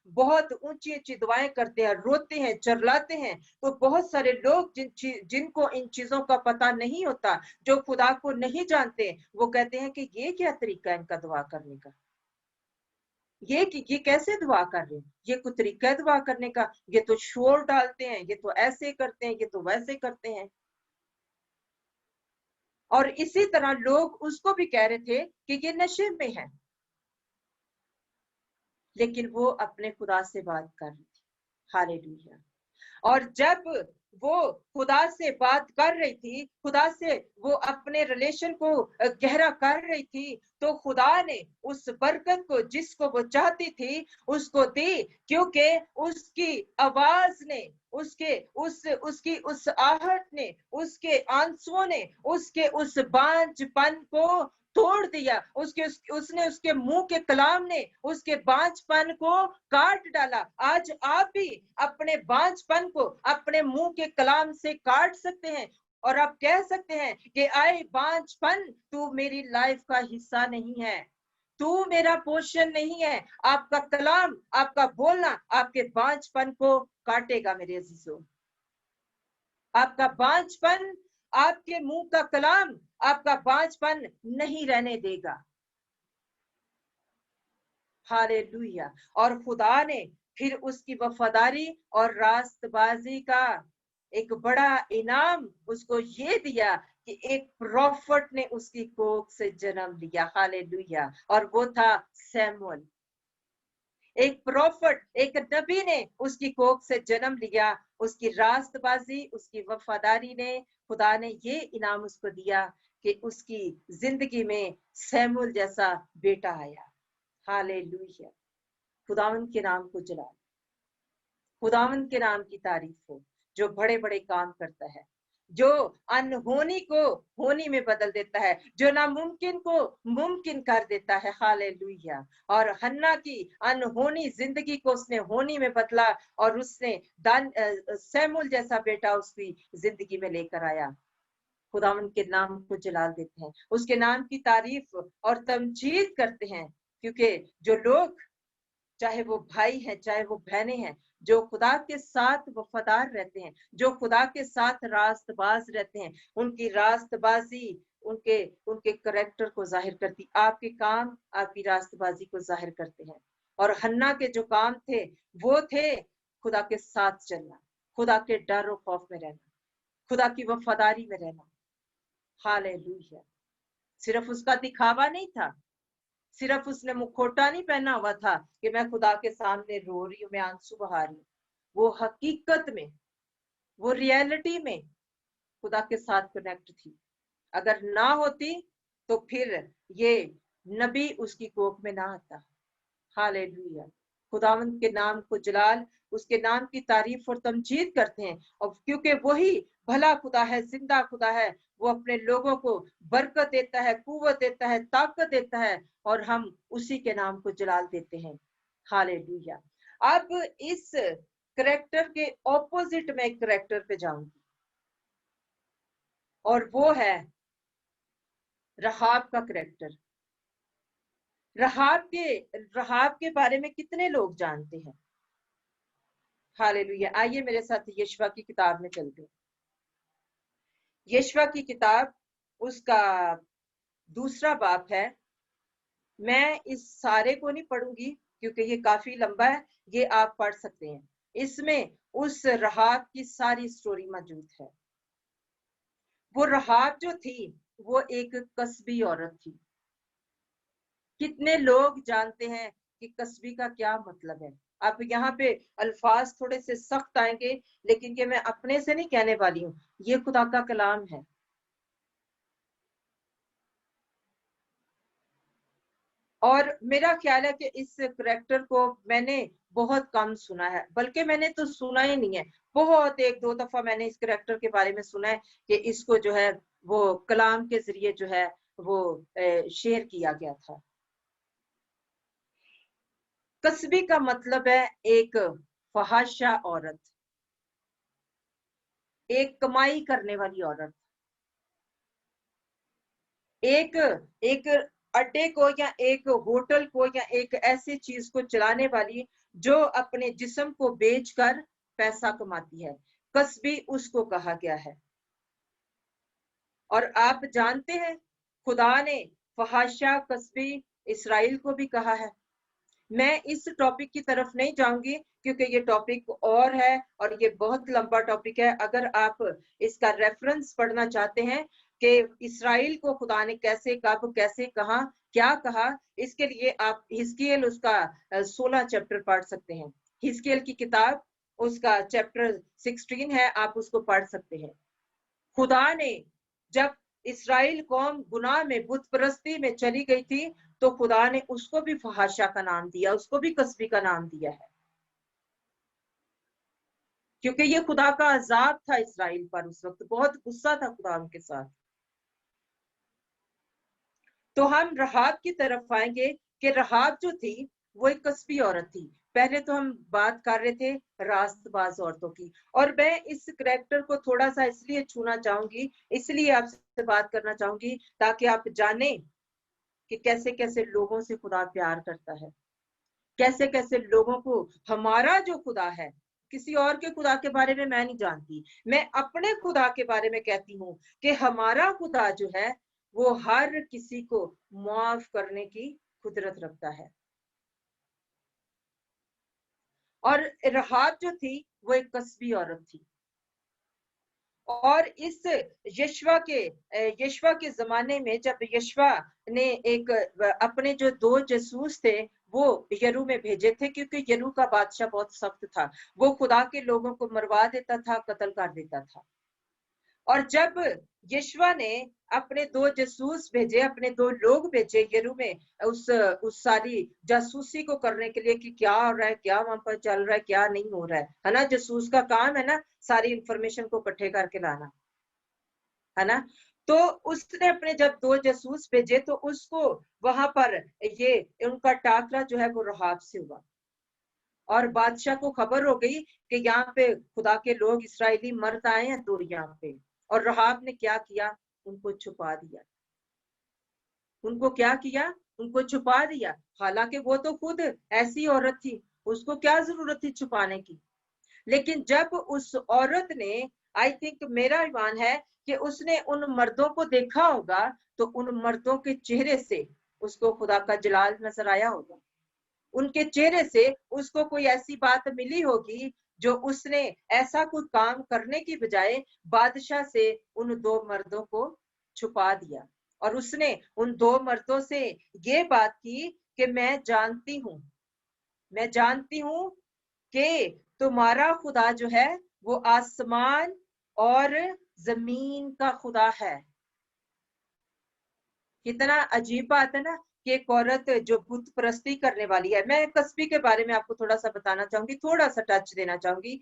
बहुत ऊंची ऊंची दुआएं करते हैं, रोते हैं, चरलाते हैं, तो बहुत सारे लोग जिनको इन चीजों का पता नहीं होता, जो खुदा को नहीं जानते, वो कहते हैं कि ये क्या तरीका है इनका दुआ करने का, ये कैसे दुआ कर रहे हैं, ये कोई तरीका है दुआ करने का, ये तो शोर डालते हैं, ये तो ऐसे करते हैं, ये तो वैसे करते हैं। और इसी तरह लोग उसको भी कह रहे थे कि ये नशे में है, लेकिन वो अपने खुदा से बात कर रही थी। हालेलुया। और जब वो खुदा से बात कर रही थी, खुदा से वो अपने रिलेशन को गहरा कर रही थी, तो खुदा ने उस बरकत को जिसको वो चाहती थी उसको दी, क्योंकि उसकी आवाज ने, उसकी उस आहट ने, उसके आंसुओं ने उसके उस बांझपन को तोड़ दिया। उसने उसके मुंह के कलाम ने उसके बांझपन को काट डाला। आज आप भी अपने बांझपन को अपने मुंह के कलाम से काट सकते हैं और आप कह सकते हैं कि आए बांझपन, तू मेरी लाइफ का हिस्सा नहीं है, तू मेरा पोर्शन नहीं है। आपका कलाम, आपका बोलना आपके बांझपन को काटेगा मेरे अजीजों। आपका बांझपन, आपके मुंह का कलाम आपका बांझपन नहीं रहने देगा। हालेलुया। और खुदा ने फिर उसकी वफादारी और रास्तबाजी का एक बड़ा इनाम उसको ये दिया कि एक प्रॉफिट ने उसकी कोख से जन्म लिया। हालेलुया। और वो था सैमुअल। एक प्रॉफिट, एक नबी ने उसकी कोख से जन्म लिया। उसकी रास्तबाजी, उसकी वफादारी ने, खुदा ने ये इनाम उसको दिया कि उसकी जिंदगी में सैमुअल जैसा बेटा आया। हालेलुया। खुदावन के नाम को जला, खुदावन के नाम की तारीफ हो, जो बड़े बड़े काम करता है, जो अनहोनी को होनी में बदल देता है, जो नामुमकिन को मुमकिन कर देता है। हालेलुया। और हन्ना की अनहोनी जिंदगी को उसने होनी में बदला और उसने सैमुअल जैसा बेटा उसकी जिंदगी में लेकर आया। खुदावन के नाम को जलाल देते हैं, उसके नाम की तारीफ और तमजीद करते हैं, क्योंकि जो लोग, चाहे वो भाई हैं चाहे वो बहनें हैं, जो खुदा के साथ वफादार रहते हैं, जो खुदा के साथ रास्तबाज रहते हैं, उनकी रास्तबाजी उनके उनके करेक्टर को जाहिर करती। आपके काम आपकी रास्तबाजी को जाहिर करते हैं। और हन्ना के जो काम थे वो थे खुदा के साथ चलना, खुदा के डर और खौफ में रहना, खुदा की वफादारी में रहना। हालेलुया। सिर्फ उसका दिखावा नहीं था, सिर्फ उसने मुखौटा नहीं पहना हुआ था कि मैं खुदा के सामने रो रही हूँ, मैं आंसू बहा रही हूँ। वो हकीकत में, वो रियलिटी में खुदा के साथ कनेक्ट थी। अगर ना होती तो फिर ये नबी उसकी कोख में ना आता। हालेलुया। खुदावंद के नाम को जलाल, उसके नाम की तारीफ और तमजीद करते हैं। और क्योंकि वही भला खुदा है, जिंदा खुदा है, वो अपने लोगों को बरकत देता है, कुव्वत देता है, ताकत देता है, और हम उसी के नाम को जलाल देते हैं। हालेलुया। अब इस करेक्टर के ऑपोजिट में एक करेक्टर पे जाऊंगी, और वो है रहाब का करेक्टर। रहाब के बारे में कितने लोग जानते हैं? हालेलुया। आइए मेरे साथ यशवा की किताब में चलते हैं। यशवा की किताब, उसका दूसरा बाब है। मैं इस सारे को नहीं पढ़ूंगी क्योंकि ये काफी लंबा है, ये आप पढ़ सकते हैं। इसमें उस रहाब की सारी स्टोरी मौजूद है। वो रहाब जो थी वो एक कस्बी औरत थी। कितने लोग जानते हैं कि कस्बी का क्या मतलब है? अब यहाँ पे अल्फाज थोड़े से सख्त आएंगे, लेकिन ये मैं अपने से नहीं कहने वाली हूँ, ये खुदा का कलाम है। और मेरा ख्याल है कि इस करेक्टर को मैंने बहुत कम सुना है, बल्कि मैंने तो सुना ही नहीं है। बहुत एक दो दफा मैंने इस करेक्टर के बारे में सुना है कि इसको जो है वो कलाम के जरिए जो है वो शेयर किया गया था। कस्बी का मतलब है एक फहाशा औरत, एक कमाई करने वाली औरत, एक एक अड्डे को या एक होटल को या एक ऐसी चीज को चलाने वाली जो अपने जिस्म को बेचकर पैसा कमाती है। कस्बी उसको कहा गया है। और आप जानते हैं खुदा ने फहाशा कस्बी इसराइल को भी कहा है। मैं इस टॉपिक की तरफ नहीं जाऊंगी क्योंकि ये टॉपिक और है और ये बहुत लंबा टॉपिक है। अगर आप इसका रेफरेंस पढ़ना चाहते हैं कि इसराइल को खुदा ने कैसे, कब, कैसे, कहा, क्या कहा, इसके लिए आप हिजकिय्येल उसका 16 चैप्टर पढ़ सकते हैं। हिजकिय्येल की किताब उसका चैप्टर 16 है, आप उसको पढ़ सकते हैं। खुदा ने जब इस्राएल कौम गुनाह में, बुत परस्ती में चली गई थी, तो खुदा ने उसको भी फहाशा का नाम दिया, उसको भी कस्बी का नाम दिया है, क्योंकि ये खुदा का अजाब था इस्राएल पर। उस वक्त बहुत गुस्सा था खुदा उनके साथ। तो हम रहाब की तरफ आएंगे कि रहाब जो थी वो एक कस्बी औरत थी। पहले तो हम बात कर रहे थे रास्तबाज औरतों की, और मैं इस करैक्टर को थोड़ा सा इसलिए छूना चाहूंगी, इसलिए आपसे बात करना चाहूंगी, ताकि आप जाने कि कैसे कैसे लोगों से खुदा प्यार करता है, कैसे कैसे लोगों को हमारा जो खुदा है, किसी और के खुदा के बारे में मैं नहीं जानती, मैं अपने खुदा के बारे में कहती हूँ कि हमारा खुदा जो है वो हर किसी को माफ करने की कुदरत रखता है। और रहाब जो थी वो एक कस्बी औरत थी। और इस यशवा के जमाने में, जब यशवा ने एक अपने जो 2 जासूस थे वो यरू में भेजे थे, क्योंकि यरू का बादशाह बहुत सख्त था, वो खुदा के लोगों को मरवा देता था, कत्ल कर देता था। और जब यशवा ने अपने 2 जासूस भेजे, अपने 2 लोग भेजे यरू में, उस सारी जासूसी को करने के लिए कि क्या हो रहा है, क्या वहां पर चल रहा है, क्या नहीं हो रहा है ना। जासूस का काम है ना सारी इंफॉर्मेशन को इकट्ठे करके लाना, है ना। तो उसने अपने जब 2 जासूस भेजे, तो उसको वहां पर ये उनका टाकरा जो है वो रहाब से हुआ, और बादशाह को खबर हो गई कि यहाँ पे खुदा के लोग इसराइली मर्द आए हैं 2 यहाँ पे। और रहाब ने क्या किया, उनको छुपा दिया। उनको क्या किया, उनको छुपा दिया। हालांकि वो तो खुद ऐसी औरत थी, उसको क्या जरूरत थी छुपाने की। लेकिन जब उस औरत ने, आई थिंक मेरा ईमान है कि उसने उन मर्दों को देखा होगा, तो उन मर्दों के चेहरे से उसको खुदा का जलाल नजर आया होगा। उनके चेहरे से उसको कोई ऐसी बात मिली होगी जो उसने ऐसा कोई काम करने की बजाय बादशाह से उन 2 मर्दों को छुपा दिया। और उसने उन 2 मर्दों से ये बात की कि मैं जानती हूँ कि तुम्हारा खुदा जो है वो आसमान और जमीन का खुदा है। कितना अजीब बात है ना कि एक औरत जो बुत परस्ती करने वाली है। मैं कस्बी के बारे में आपको थोड़ा सा बताना चाहूंगी, थोड़ा सा टच देना चाहूंगी।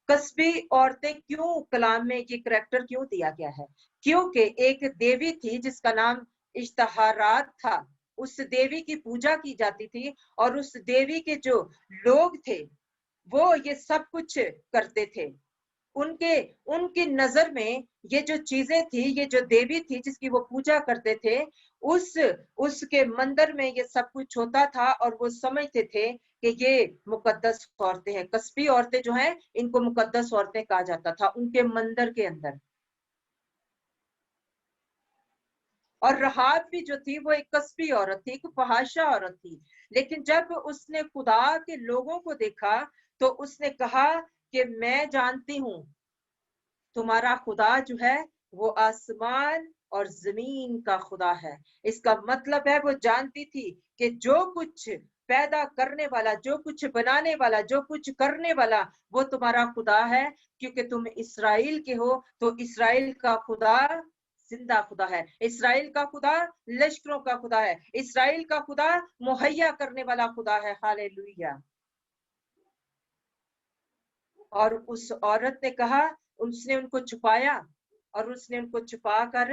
कस्बी औरतें क्यों कलाम में ये करैक्टर क्यों दिया गया है, क्योंकि एक देवी थी जिसका नाम इश्तहारात था। उस देवी की पूजा की जाती थी, और उस देवी के जो लोग थे वो ये सब कुछ करते थे। उनके उनकी नजर में ये जो चीजें थी, ये जो देवी थी जिसकी वो पूजा करते थे, उस उसके मंदिर में ये सब कुछ होता था, और वो समझते थे कि ये मुकद्दस औरतें हैं। कस्बी औरतें जो हैं इनको मुकद्दस औरतें कहा जाता था उनके मंदिर के अंदर। और रहाब भी जो थी वो एक कस्बी औरत थी, एक फहाशा औरत थी। लेकिन जब उसने खुदा के लोगों को देखा, तो उसने कहा कि मैं जानती हूँ तुम्हारा खुदा जो है वो आसमान और जमीन का खुदा है। इसका मतलब है वो जानती थी कि जो कुछ पैदा करने वाला, जो कुछ बनाने वाला, जो कुछ करने वाला, वो तुम्हारा खुदा है। क्योंकि तुम इस्राएल के हो, तो इस्राएल का खुदा जिंदा खुदा है। इस्राएल का खुदा लश्करों का खुदा है। इस्राएल का खुदा मुहैया करने वाला खुदा है। हालेलुया। और उस औरत ने कहा, उसने उनको छुपाया, और उसने उनको छुपा कर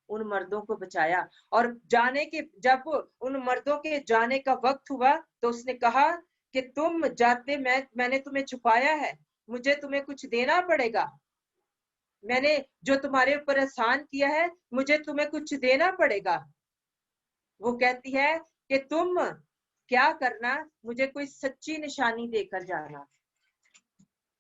उन मर्दों को बचाया। और जाने के जब उन मर्दों के जाने का वक्त हुआ, तो उसने कहा कि तुम जाते, मैंने तुम्हें छुपाया है, मुझे तुम्हें कुछ देना पड़ेगा। मैंने जो तुम्हारे ऊपर एहसान किया है, मुझे तुम्हें कुछ देना पड़ेगा। वो कहती है कि तुम क्या करना, मुझे कोई सच्ची निशानी देकर जाना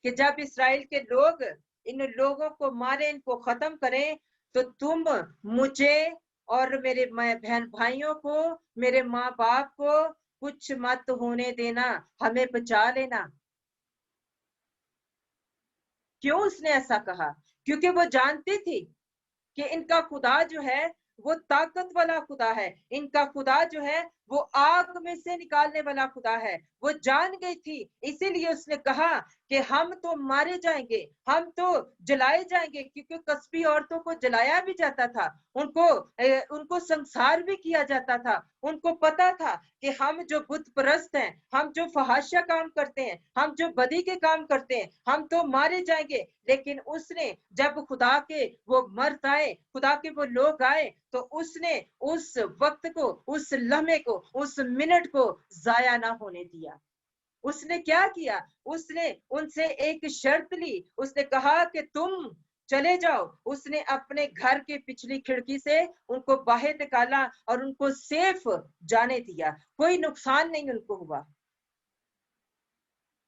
कि जब इस्राएल के लोग इन लोगों को मारे, इनको खत्म करें, तो तुम मुझे और मेरे बहन भाइयों को, मेरे माँ बाप को कुछ मत होने देना, हमें बचा लेना। क्यों उसने ऐसा कहा? क्योंकि वो जानती थी कि इनका खुदा जो है वो ताकत वाला खुदा है। इनका खुदा जो है वो आग में से निकालने वाला खुदा है। वो जान गई थी, इसीलिए उसने कहा कि हम तो मारे जाएंगे, हम तो जलाए जाएंगे, क्योंकि कस्बी औरतों को जलाया भी जाता था, उनको संसार भी किया जाता था। उनको पता था कि हम जो बुत परस्त हैं, हम जो फहाशा काम करते हैं, हम जो बदी के काम करते हैं, हम तो मारे जाएंगे। लेकिन उसने, जब खुदा के वो मर्द आए, खुदा के वो लोग आए, तो उसने उस वक्त को, उस लम्हे को, उस मिनट को जाया ना होने दिया। उसने क्या किया? उसने उनसे एक शर्त ली। उसने कहा कि तुम चले जाओ। उसने अपने घर के पिछली खिड़की से उनको बाहर निकाला और उनको सेफ जाने दिया। कोई नुकसान नहीं उनको हुआ।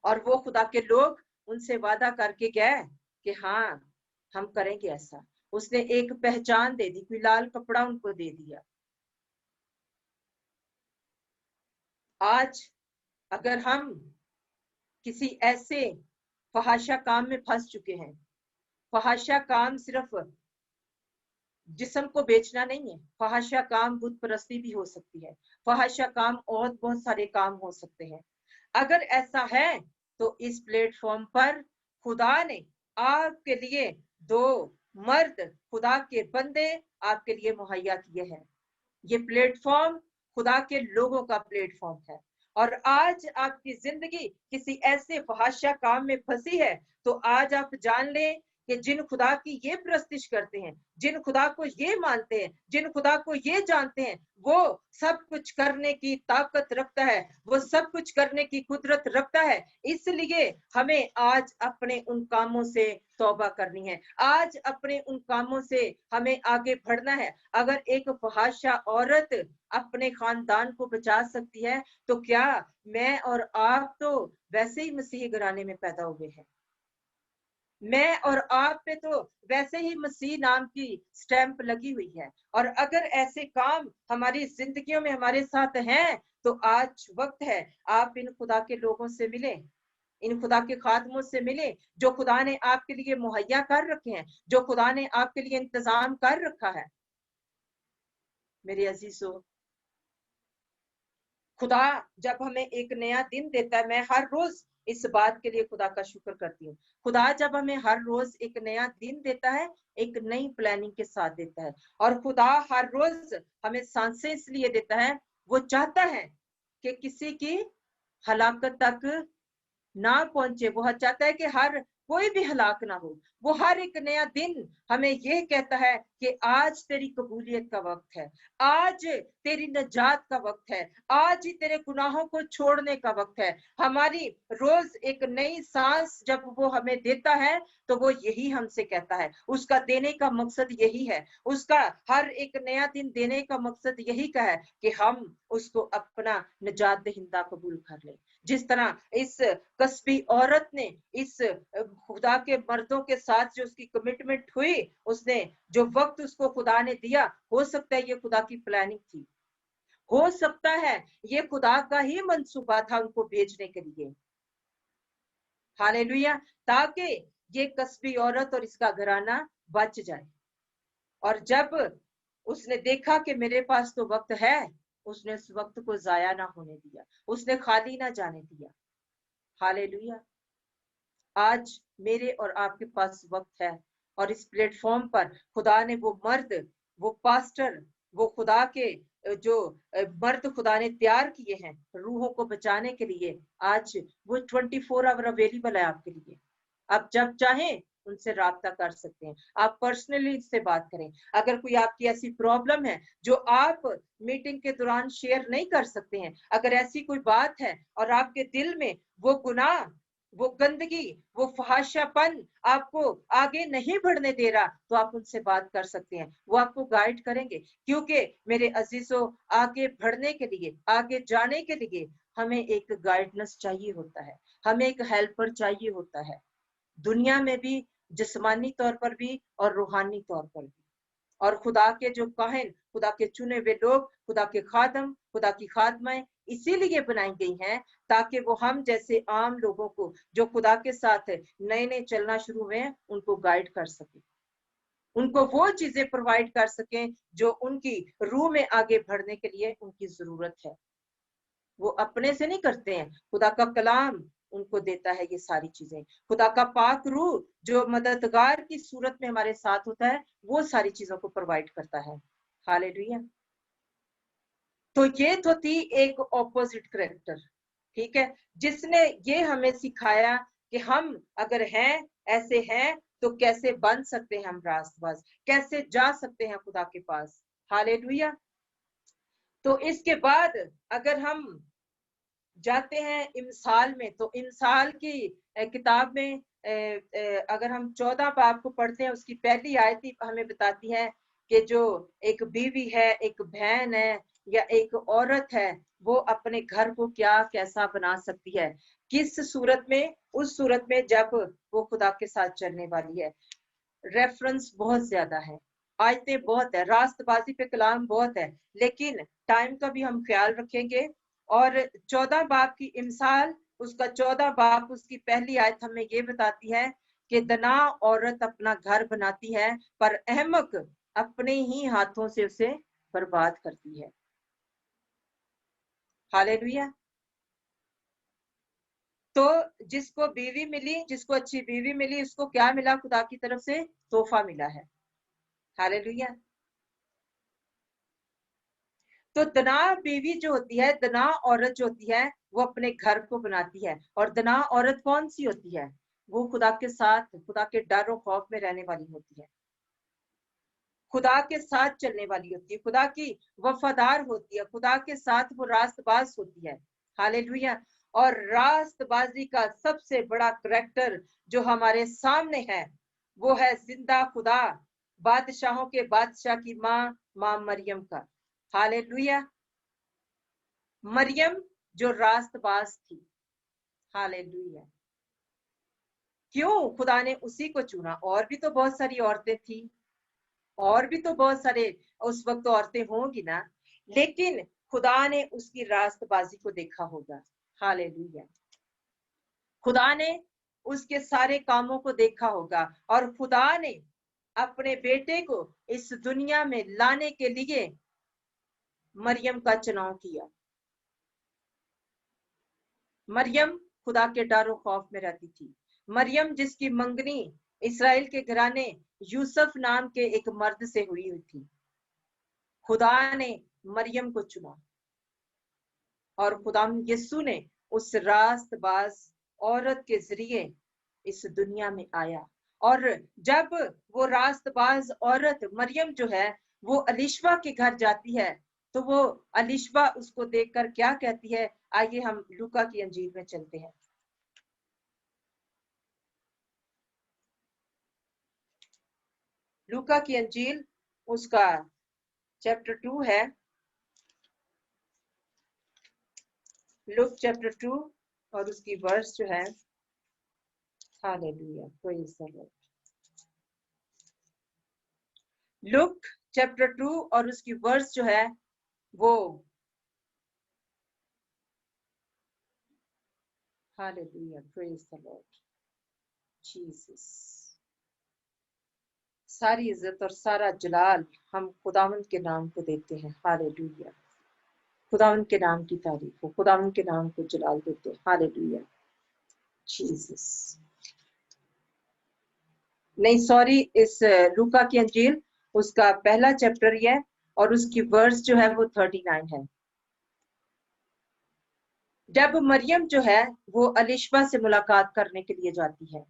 और वो खुदा के लोग उनसे वादा करके गए कि हाँ, हम करेंगे ऐसा। उसने एक पहचान दे दी, कोई लाल कपड़ा उनको दे दिया। आज अगर हम किसी ऐसे फहाशा काम में फंस चुके हैं, फहाशा काम सिर्फ जिस्म को बेचना नहीं है, फहाशा काम बुत परस्ती भी हो सकती है, फहाशा काम और बहुत सारे काम हो सकते हैं। अगर ऐसा है तो इस प्लेटफॉर्म पर खुदा ने आपके लिए दो मर्द, खुदा के बंदे आपके लिए मुहैया किए हैं। ये प्लेटफॉर्म खुदा के लोगों का प्लेटफॉर्म है। और आज आपकी जिंदगी किसी ऐसे फहाशा काम में फंसी है, तो आज आप जान लें कि जिन खुदा की ये प्रस्तिश करते हैं, जिन खुदा को ये मानते हैं, जिन खुदा को ये जानते हैं, वो सब कुछ करने की ताकत रखता है, वो सब कुछ करने की कुदरत रखता है। इसलिए हमें आज अपने उन कामों से तौबा करनी है। आज अपने उन कामों से हमें आगे बढ़ना है। अगर एक फहाशा औरत अपने खानदान को बचा सकती है, तो क्या मैं और आप तो वैसे ही मसीह घराने में पैदा हुए हैं। मैं और आप पे तो वैसे ही मसीह नाम की स्टैंप लगी हुई है। और अगर ऐसे काम हमारी जिंदगियों में हमारे साथ हैं, तो आज वक्त है आप इन खुदा के लोगों से मिले, इन खुदा के खादमों से मिले, जो खुदा ने आपके लिए मुहैया कर रखे हैं, जो खुदा ने आपके लिए इंतजाम कर रखा है। मेरे अजीजों, खुदा जब हमें एक नया दिन देता है, मैं हर रोज इस बात के लिए खुदा का शुक्र करती हूँ। खुदा जब हमें हर रोज एक नया दिन देता है, एक नई प्लानिंग के साथ देता है। और खुदा हर रोज हमें सांसें इसलिए देता है, वो चाहता है कि किसी की हलाकत तक ना पहुंचे। वो चाहता है कि हर कोई भी हलाक ना हो। वो हर एक नया दिन हमें ये कहता है कि आज तेरी कबूलियत का वक्त है, आज तेरी नजात का वक्त है, आज ही तेरे गुनाहों को छोड़ने का वक्त है। हमारी रोज एक नई सांस जब वो हमें देता है, तो वो यही हमसे कहता है। उसका देने का मकसद यही है, उसका हर एक नया दिन देने का मकसद यही का है कि हम उसको अपना निजात दहिंदा कबूल कर लें। जिस तरह इस कस्बी औरत ने इस खुदा के मर्दों के साथ जो उसकी कमिटमेंट हुई, उसने जो वक्त उसको खुदा ने दिया, हो सकता है ये खुदा की प्लानिंग थी, हो सकता है ये खुदा का ही मंसूबा था उनको भेजने के लिए। हालेलुया। ताकि ये कस्बी औरत और इसका घराना बच जाए। और जब उसने देखा कि मेरे पास तो वक्त है, उसने उस वक्त को जाया ना होने दिया, उसने खाली ना जाने दिया। हालेलुया। आज मेरे और आपके पास वक्त है, और इस प्लेटफॉर्म पर खुदा ने वो मर्द, वो पास्टर, वो खुदा के जो मर्द खुदा ने तैयार किए हैं रूहों को बचाने के लिए, आज वो 24 आवर अवेलेबल है आपके लिए। आप जब चाहें उनसे राब्ता कर सकते हैं, आप पर्सनली इससे बात करें। अगर कोई आपकी ऐसी प्रॉब्लम है जो आप मीटिंग के दौरान शेयर नहीं कर सकते हैं, अगर ऐसी कोई बात है और आपके दिल में वो गुनाह, वो गंदगी, वो फहाशापन आपको आगे नहीं बढ़ने दे रहा, तो आप उनसे बात कर सकते हैं। वो आपको गाइड करेंगे। क्योंकि मेरे अजीजों, आगे बढ़ने के लिए, आगे जाने के लिए हमें एक गाइडेंस चाहिए होता है, हमें एक हेल्पर चाहिए होता है, दुनिया में भी, जिस्मानी तौर पर भी और रूहानी तौर पर भी। और खुदा के जो काहिन, खुदा के चुने हुए लोग, खुदा के खादम, खुदा की खादमाएं इसीलिए बनाई गई हैं, ताकि वो हम जैसे आम लोगों को जो खुदा के साथ नए नए चलना शुरू हुए हैं, उनको गाइड कर सके। उनको वो चीजें प्रोवाइड कर सकें जो उनकी रूह में आगे बढ़ने के लिए उनकी जरूरत है। वो अपने से नहीं करते हैं, खुदा का कलाम उनको देता है ये सारी चीजें। खुदा का पाक रूह जो मददगार की सूरत में हमारे साथ होता है, वो सारी चीजों को प्रोवाइड करता है। हालेलुया। तो ये तो थी एक ऑपोजिट करेक्टर, ठीक है, जिसने ये हमें सिखाया कि हम अगर हैं, ऐसे हैं, तो कैसे बन सकते हैं हम रास्तबाज, कैसे जा सकते हैं खुदा के पास। हालेलुया। तो इसके बाद अगर हम जाते हैं इमसाल में, तो इमसाल की किताब में अगर हम 14 बाब को पढ़ते हैं, उसकी पहली आयत ही हमें बताती है कि जो एक बीवी है, एक बहन है या एक औरत है, वो अपने घर को क्या कैसा बना सकती है, किस सूरत में, उस सूरत में जब वो खुदा के साथ चलने वाली है। रेफरेंस बहुत ज्यादा है, आयतें बहुत है, रास्तबाजी पे कलाम बहुत है, लेकिन टाइम का भी हम ख्याल रखेंगे। और 14 बाब की इमसाल, उसका 14 बाब उसकी पहली आयत हमें ये बताती है कि दना औरत अपना घर बनाती है, पर अहमक अपने ही हाथों से उसे बर्बाद करती है। हालेलुया। तो जिसको बीवी मिली, जिसको अच्छी बीवी मिली, उसको क्या मिला? खुदा की तरफ से तोहफा मिला है। हालेलुया। तो दना बीवी जो होती है, दना औरत जो होती है, वो अपने घर को बनाती है। और दना औरत कौन सी होती है? वो खुदा के साथ, खुदा के डर और खौफ में रहने वाली होती है, खुदा के साथ चलने वाली होती है, खुदा की वफादार होती है, खुदा के साथ वो रास्तबाज होती है। हालेलुया। और रास्तबाजी का सबसे बड़ा करैक्टर जो हमारे सामने है, वो है जिंदा खुदा, बादशाहों के बादशाह की माँ मरियम का। हालेलुया। मरियम जो रास्तबाज थी। हालेलुया। क्यों खुदा ने उसी को चुना? और भी तो बहुत सारी औरतें थी, और भी तो बहुत सारे उस वक्त औरतें होंगी ना, लेकिन खुदा ने उसकी रास्तबाजी को देखा होगा। हालेलुया। खुदा ने उसके सारे कामों को देखा होगा, और खुदा ने अपने बेटे को इस दुनिया में लाने के लिए मरियम का चुनाव किया। मरियम खुदा के डर और खौफ में रहती थी। मरियम जिसकी मंगनी इस्राएल के घराने यूसुफ नाम के एक मर्द से हुई थी। खुदा ने मरियम को चुना, और खुदा यीशु ने उस रास्तबाज औरत के जरिए इस दुनिया में आया। और जब वो रास्तबाज औरत मरियम जो है, वो अलीशबा के घर जाती है, तो वो अलीशबा उसको देखकर क्या कहती है? आइए हम लूका की अंजील में चलते हैं। लूका की अंजील उसका चैप्टर 2 है, लुक चैप्टर 2 और उसकी वर्स जो है, hallelujah, praise the Lord. Look chapter 2 और उसकी वर्स जो है वो, hallelujah, praise the Lord Jesus. सारी इज्जत और सारा जलाल हम खुदावंद के नाम को देते हैं। हालेलुया। खुदावंद के नाम की तारीफ हो, खुदावंद के नाम को जलाल देते हैं। Hallelujah Jesus. नहीं सॉरी, इस लूका की अंजील उसका पहला चैप्टर ही है, और उसकी वर्स जो है वो 39 है। जब मरियम जो है वो अलिशबा से मुलाकात करने के लिए जाती है,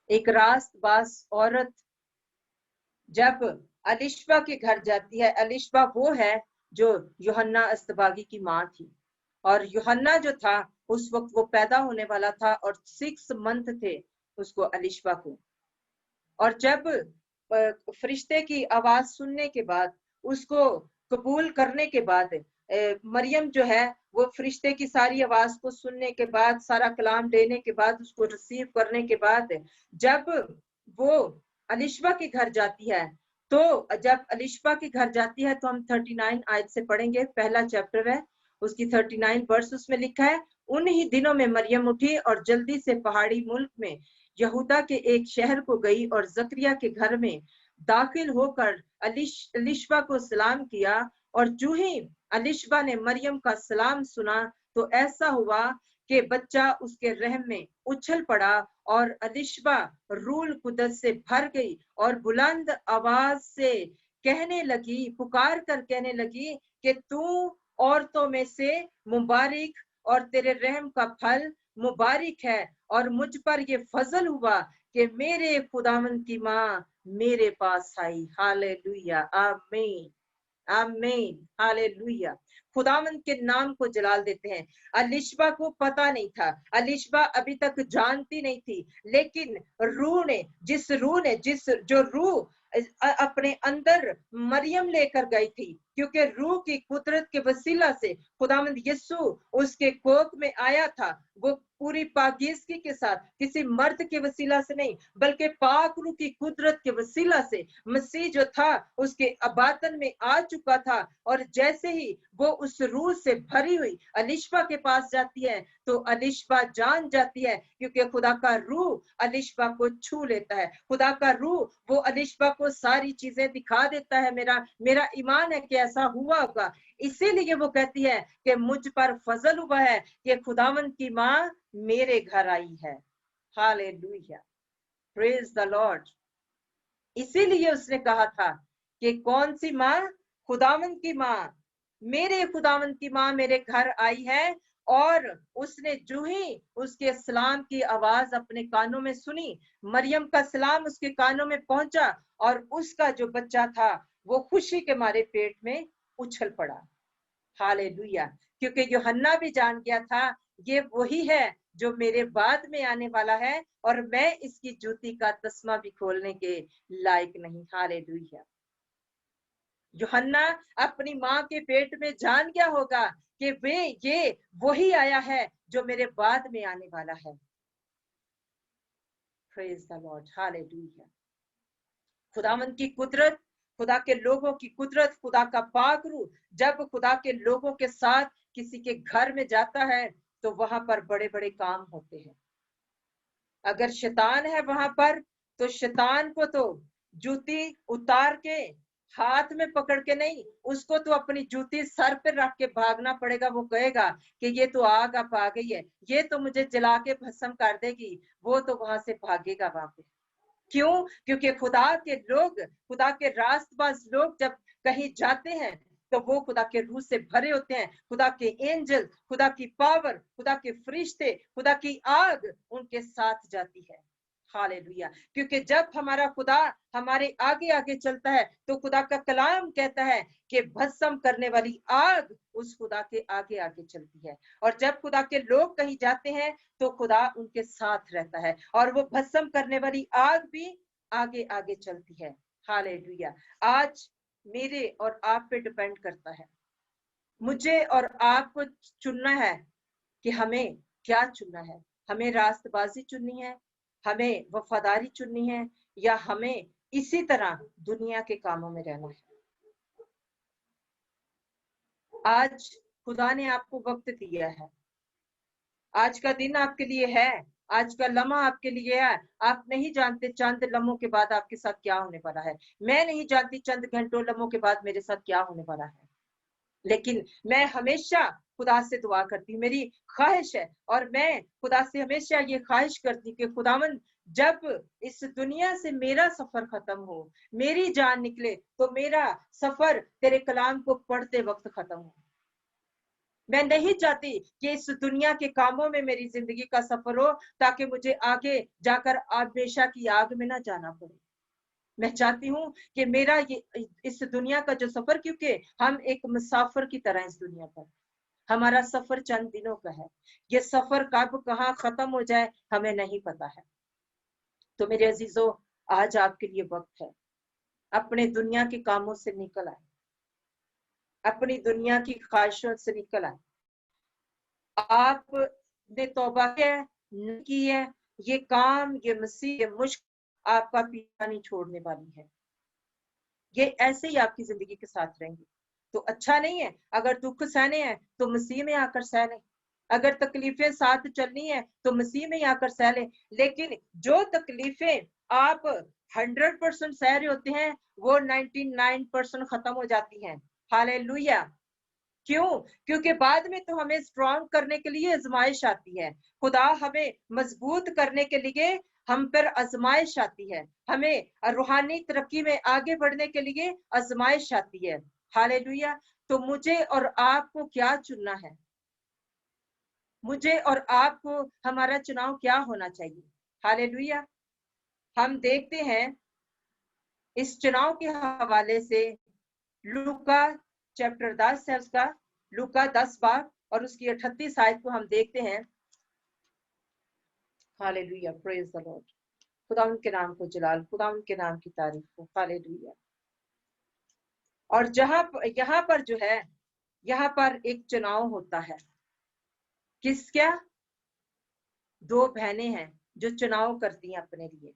एक रास्तबाज औरत जब अलिशबा के घर जाती है, अलिशबा वो है जो यूहन्ना अस्तबागी की माँ थी, और यूहन्ना जो था उस वक्त वो पैदा होने वाला था, और 6 मंथ थे उसको, अलिशबा को। और जब फरिश्ते की आवाज सुनने के बाद, उसको कबूल करने के बाद, मरियम जो है वो फरिश्ते की सारी आवाज को सुनने के बाद, सारा कलाम देने के बाद, उसको रिसीव करने के बाद, जब वो अलिशबा के घर जाती है, तो जब अलिशबा के घर जाती है तो हम 39 आयत से पढ़ेंगे, पहला चैप्टर है, उसकी 39 वर्स उसमें लिखा है। उन ही दिनों में मरियम उठी और जल्दी से पहाड़ी मुल्क में यहूदा के एक शहर को गई और जकरिया के घर में दाखिल होकर अलिशबा को सलाम किया। और जो ही अलिशबा ने मरियम का सलाम सुना तो ऐसा हुआ कि बच्चा उसके रहम में उछल पड़ा और अलिशबा रूल कुदस से भर गई और बुलंद आवाज से कहने लगी, पुकार कर कहने लगी कि तू औरतों में से मुबारक और तेरे रहम का फल मुबारक है। और मुझ पर ये फजल हुआ कि मेरे खुदावंद की माँ मेरे पास आई। हालेलुया, आमीन, आमीन, हालेलुया। खुदावंद के नाम को जलाल देते हैं। अलिशबा को पता नहीं था, अलिशबा अभी तक जानती नहीं थी, लेकिन रूह ने जो रूह अपने अंदर मरियम लेकर गई थी, क्योंकि रूह की कुदरत के वसीला से खुदावंद यीशु उसके कोख में आया था। वो पूरी पाकीज़गी के साथ, किसी मर्द के वसीला से नहीं, बल्कि पाक रूह की कुदरत के वसीला से मसीह जो था उसके अबातन में आ चुका था। और जैसे ही वो उस रूह से भरी हुई अलिशबा के पास जाती है तो अलिशबा जान जाती है, क्योंकि खुदा का रूह अलिशबा को छू लेता है। खुदा का रूह वो अलिशबा को सारी चीजें दिखा देता है। मेरा ईमान है कि ऐसा हुआ होगा। इसीलिए वो कहती है कि मुझ पर फजल हुआ है कि खुदावंद की माँ मेरे घर आई है। Hallelujah, praise the Lord. इसीलिए उसने कहा था कि कौन सी माँ? खुदावंद की माँ, मेरे खुदावंद की माँ मेरे घर आई है। और उसने जो ही उसके सलाम की आवाज अपने कानों में सुनी, मरियम का सलाम उसके कानों में पहुंचा और उसका जो बच्चा था वो खुशी के मारे पेट में उछल पड़ा। हालेलुया, क्योंकि यूहन्ना भी जान गया था ये वही है जो मेरे बाद में आने वाला है और मैं इसकी जूती का तस्मा भी खोलने के लायक नहीं। हालेलुया। यूहन्ना अपनी माँ के पेट में जान गया होगा कि ये वही आया है जो मेरे बाद में आने वाला है। Praise the Lord, hallelujah. खुदावंद की कुदरत, खुदा के लोगों की कुदरत, खुदा का पाक रूह जब खुदा के लोगों के साथ किसी के घर में जाता है तो वहां पर बड़े बड़े काम होते हैं। अगर शैतान है वहां पर तो शैतान को तो जूती उतार के हाथ में पकड़ के नहीं, उसको तो अपनी जूती सर पे रख के भागना पड़ेगा। वो कहेगा कि ये तो आग अब आ गई है, ये तो मुझे जला के भस्म कर देगी। वो तो वहां से भागेगा वहां पे। क्यों? क्योंकि खुदा के लोग, खुदा के रास्तबाज लोग जब कहीं जाते हैं तो वो खुदा के रूह से भरे होते हैं। खुदा के एंजल, खुदा की पावर, खुदा के फरिश्ते, खुदा की आग उनके साथ जाती है। हालेलुया, क्योंकि जब हमारा खुदा हमारे आगे आगे चलता है तो खुदा का कलाम कहता है कि भस्म करने वाली आग उस खुदा के आगे आगे चलती है। और जब खुदा के लोग कहीं जाते हैं तो खुदा उनके साथ रहता है और वो भस्म करने वाली आग भी आगे आगे चलती है। हालेलुया। आज मेरे और आप पे डिपेंड करता है, मुझे और आपको चुनना है कि हमें क्या चुनना है। हमें रास्तबाजी चुननी है, हमें वफादारी चुननी है, या हमें इसी तरह दुनिया के कामों में रहना है। आज खुदा ने आपको वक्त दिया है, आज का दिन आपके लिए है, आज का लम्हा आपके लिए है। आप नहीं जानते चंद लम्हों के बाद आपके साथ क्या होने वाला है। मैं नहीं जानती चंद घंटों लम्हों के बाद मेरे साथ क्या होने वाला है, लेकिन मैं हमेशा खुदा से दुआ करती हूँ। मेरी ख्वाहिश है और मैं खुदा से हमेशा ये ख्वाहिश करती हूँ कि खुदावंद जब इस दुनिया से मेरा सफर खत्म हो, मेरी जान निकले, तो मेरा सफर तेरे कलाम को पढ़ते वक्त खत्म हो। मैं नहीं चाहती कि इस दुनिया के कामों में मेरी जिंदगी का सफर हो ताकि मुझे आगे जाकर हमेशा की आग में ना जाना पड़े। मैं चाहती हूँ कि मेरा ये इस दुनिया का जो सफर, क्योंकि हम एक मुसाफिर की तरह इस दुनिया पर, हमारा सफर चंद दिनों का है। ये सफर कब कहाँ खत्म हो जाए हमें नहीं पता है। तो मेरे अजीजों, आज आपके लिए वक्त है, अपने दुनिया के कामों से निकल आए, अपनी दुनिया की ख्वाहिशों से निकल आए। आपने तौबा की है, ये काम, ये मसीह, ये मुश्क आपका पीछा नहीं छोड़ने वाली है। ये ऐसे ही आपकी जिंदगी के साथ रहेंगे। तो अच्छा नहीं है अगर दुख सहने हैं तो मसीह में आकर सहने, अगर तकलीफें साथ चलनी है तो मसीह में आकर सह लें। लेकिन जो तकलीफें आप 100% सह रहे होते हैं वो 99% खत्म हो जाती हैं। हालेलुया। क्यों? क्योंकि बाद में तो हमें स्ट्रॉन्ग करने के लिए आजमाइश आती है। खुदा हमें मजबूत करने के लिए हम पर आजमाइश आती है। हमें रूहानी तरक्की में आगे बढ़ने के लिए आजमाइश आती है। हालेलुया। तो मुझे और आपको क्या चुनना है? मुझे और आपको हमारा चुनाव क्या होना चाहिए? हालेलुया। हम देखते हैं इस चुनाव के हवाले से लूका चैप्टर 10 है उसका, लूका 10 बाब और उसकी 38 आयत को हम देखते हैं। Hallelujah, praise the Lord. खुदा उनके नाम को जलाल, खुदा उनके नाम की तारीफ हो। हालेलुया। और यहाँ पर जो है, यहाँ पर एक चुनाव होता है। किसका? दो बहनें हैं जो चुनाव करती हैं अपने लिए।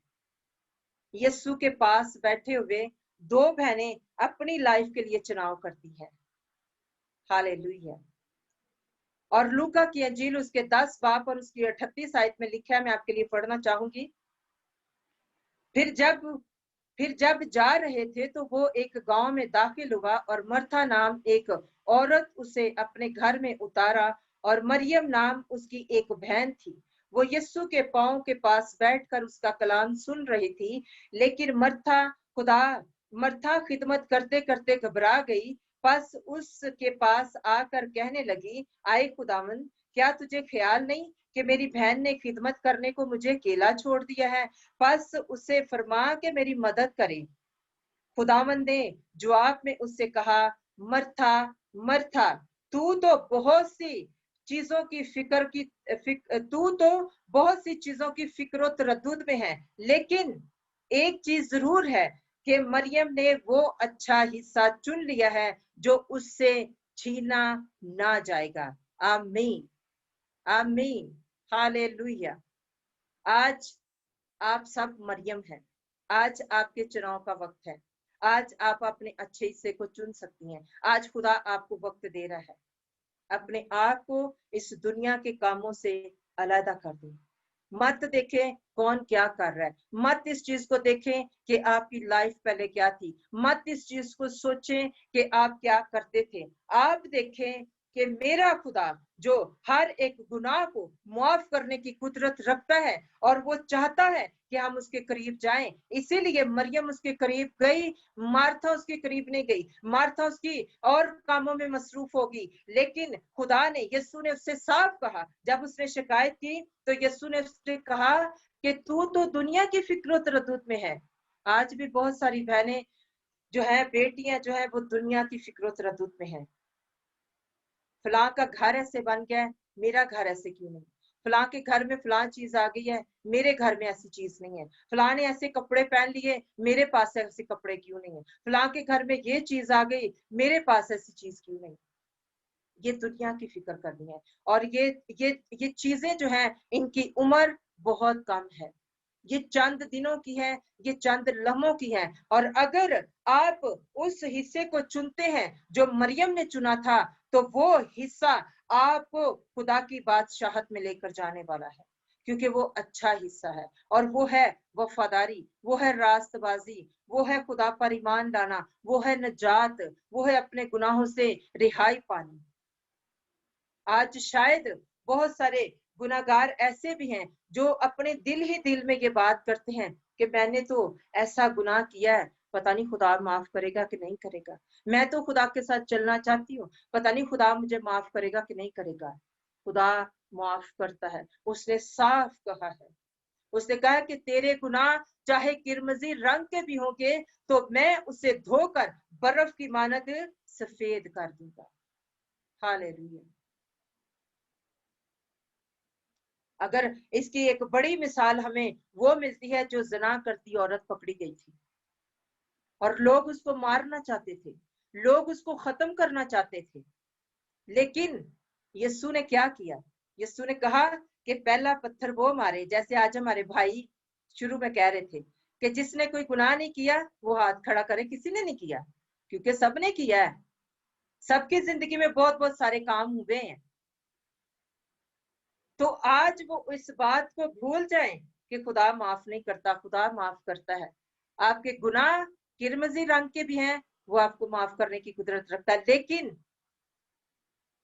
यीशु के पास बैठे हुए दो बहनें अपनी लाइफ के लिए चुनाव करती हैं। हालेलुया। और लूका की अंजील उसके 10 बाब और उसकी 38 आयत में लिखा है, मैं आपके लिए पढ़ना चाहूंगी। फिर जब जा रहे थे तो वो एक गांव में दाखिल हुआ और मर्था नाम एक औरत उसे अपने घर में उतारा और मरियम नाम उसकी एक बहन थी। वो यीशु के पांव के पास बैठकर उसका कलाम सुन रही थी। लेकिन मर्था खिदमत करते करते घबरा गई। बस उसके पास आकर कहने लगी, आए खुदावंद, क्या तुझे ख्याल नहीं कि मेरी बहन ने खिदमत करने को मुझे अकेला छोड़ दिया है? बस उसे फरमा के मेरी मदद करे। खुदावंद ने जवाब में उससे कहा, मर्था मर्था, तू तो बहुत सी चीजों की फिक्र तरद्दुद में है, लेकिन एक चीज जरूर है कि मरियम ने वो अच्छा हिस्सा चुन लिया है जो उससे छीना ना जाएगा। आमीन, आमीन, हालेलुया। आज आप सब मरियम हैं। आज आपके चुनाव का वक्त है। आज आप अपने अच्छे हिस्से को चुन सकती हैं। आज खुदा आपको वक्त दे रहा है। अपने आप को इस दुनिया के कामों से अलग कर दें। मत देखें कौन क्या कर रहा है। मत इस चीज को देखें कि आपकी लाइफ पहले क्या थी। मत इस चीज को सोचें कि आप क्या करते थे। आप देखें कि मेरा खुदा जो हर एक गुनाह को माफ करने की कुदरत रखता है और वो चाहता है कि हम उसके करीब जाएं। इसीलिए मरियम उसके करीब गई, मार्था उसके करीब नहीं गई। मार्था उसकी और कामों में मसरूफ होगी। लेकिन खुदा ने, यीशु ने उससे साफ कहा, जब उसने शिकायत की तो यीशु ने उससे कहा कि तू तो दुनिया की फिक्र तरद्दुद में है। आज भी बहुत सारी बहनें जो है, बेटियां जो है, वो दुनिया की फिक्र तरद्दुद में है। फलां का घर ऐसे बन गया है, मेरा घर ऐसे क्यों नहीं? फलां के घर में फलां चीज आ गई है, मेरे घर में ऐसी चीज नहीं है। फलां ने ऐसे कपड़े पहन लिए, मेरे पास ऐसे कपड़े क्यों नहीं है? फलां के घर में ये चीज आ गई, मेरे पास ऐसी चीज क्यों नहीं? ये दुनिया की फिक्र करनी है। और ये चीजें जो है, इनकी उम्र बहुत कम है। ये चंद दिनों की है, ये चंद लम्हों की है। और अगर आप उस हिस्से को चुनते हैं जो मरियम ने चुना था, तो वो हिस्सा आपको खुदा की बादशाहत में लेकर जाने वाला है। क्योंकि वो अच्छा हिस्सा है, और वो है वफादारी, वो है रास्तबाजी, वो है खुदा पर ईमान लाना, वो है नजात, वो है अपने गुनाहों से रिहाई पानी। आज शायद बहुत सारे गुनाहगार ऐसे भी हैं जो अपने दिल ही दिल में ये बात करते हैं कि मैंने तो ऐसा गुनाह किया है, पता नहीं खुदा माफ करेगा कि नहीं करेगा। मैं तो खुदा के साथ चलना चाहती हूँ, पता नहीं खुदा मुझे माफ करेगा कि नहीं करेगा। खुदा माफ करता है। उसने साफ कहा है, उसने कहा कि तेरे गुनाह चाहे किरमजी रंग के भी होंगे तो मैं उसे धोकर बर्फ की मानद सफेद कर दूंगा। हालेलुया। अगर इसकी एक बड़ी मिसाल हमें वो मिलती है जो जना करती औरत पकड़ी गई थी और लोग उसको मारना चाहते थे, लोग उसको खत्म करना चाहते थे। लेकिन यीशु ने क्या किया? यीशु ने कहा कि पहला पत्थर वो मारे। जैसे आज हमारे भाई शुरू में कह रहे थे कि जिसने कोई गुनाह नहीं किया वो हाथ खड़ा करे। किसी ने नहीं किया, क्योंकि सबने किया है। सबकी जिंदगी में बहुत बहुत सारे काम हुए हैं। तो आज वो इस बात को भूल जाएं कि खुदा माफ नहीं करता, खुदा माफ करता है। आपके गुनाह किरमजी रंग के भी हैं, वो आपको माफ करने की कुदरत रखता है। लेकिन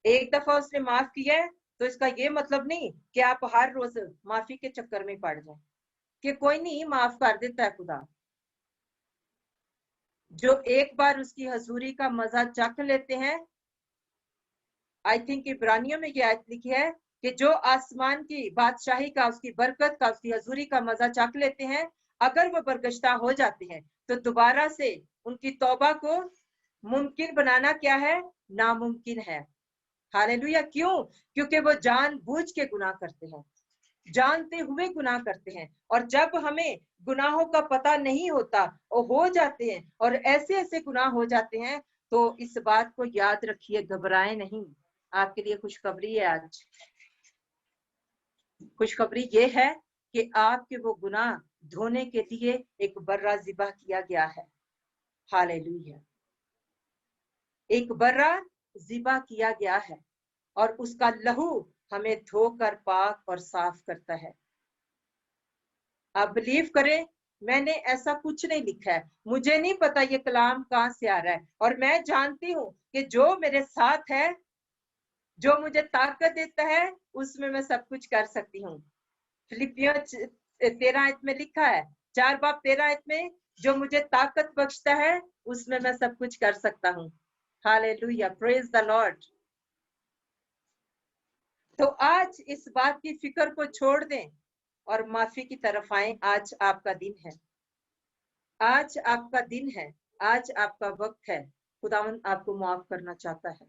एक दफा उसने माफ किया है तो इसका ये मतलब नहीं कि आप हर रोज माफी के चक्कर में पड़ जाएं कि कोई नहीं, माफ कर देता है खुदा। जो एक बार उसकी हजूरी का मजा चख लेते हैं, आई थिंक इब्रानियों में ये आयत लिखी है कि जो आसमान की बादशाही का, उसकी बरकत का, उसकी हजूरी का मजा चख लेते हैं, अगर वो बरगश्ता हो जाते हैं तो दोबारा से उनकी तौबा को मुमकिन बनाना क्या है? नामुमकिन है। हालेलुया। क्यों? क्योंकि वो जानबूझ के गुनाह करते हैं, जानते हुए गुनाह करते हैं। और जब हमें गुनाहों का पता नहीं होता और हो जाते हैं और ऐसे ऐसे गुनाह हो जाते हैं, तो इस बात को याद रखिए, घबराएं नहीं। आपके लिए खुशखबरी है आज। खुशखबरी ये है कि आपके वो गुनाह धोने के लिए एक बर्रा ज़िबा किया गया है। हालेलुया। एक बर्रा ज़िबा किया गया है और उसका लहू हमें धोकर पाक और साफ करता है। आप बिलीव करें, मैंने ऐसा कुछ नहीं लिखा है, मुझे नहीं पता ये कलाम कहाँ से आ रहा है, और मैं जानती हूँ कि जो मेरे साथ है, जो मुझे ताकत देता है, उसमें मैं सब कुछ कर सकती हूँ। फिलिपियों 13 में लिखा है, 4:13 में, जो मुझे ताकत बख्शता है उसमें मैं सब कुछ कर सकता हूँ। Hallelujah, praise the Lord. तो आज इस बात की फिक्र को छोड़ दें और माफी की तरफ आए। आज आपका दिन है, आज आपका दिन है, आज आपका वक्त है। खुदावंद आपको माफ करना चाहता है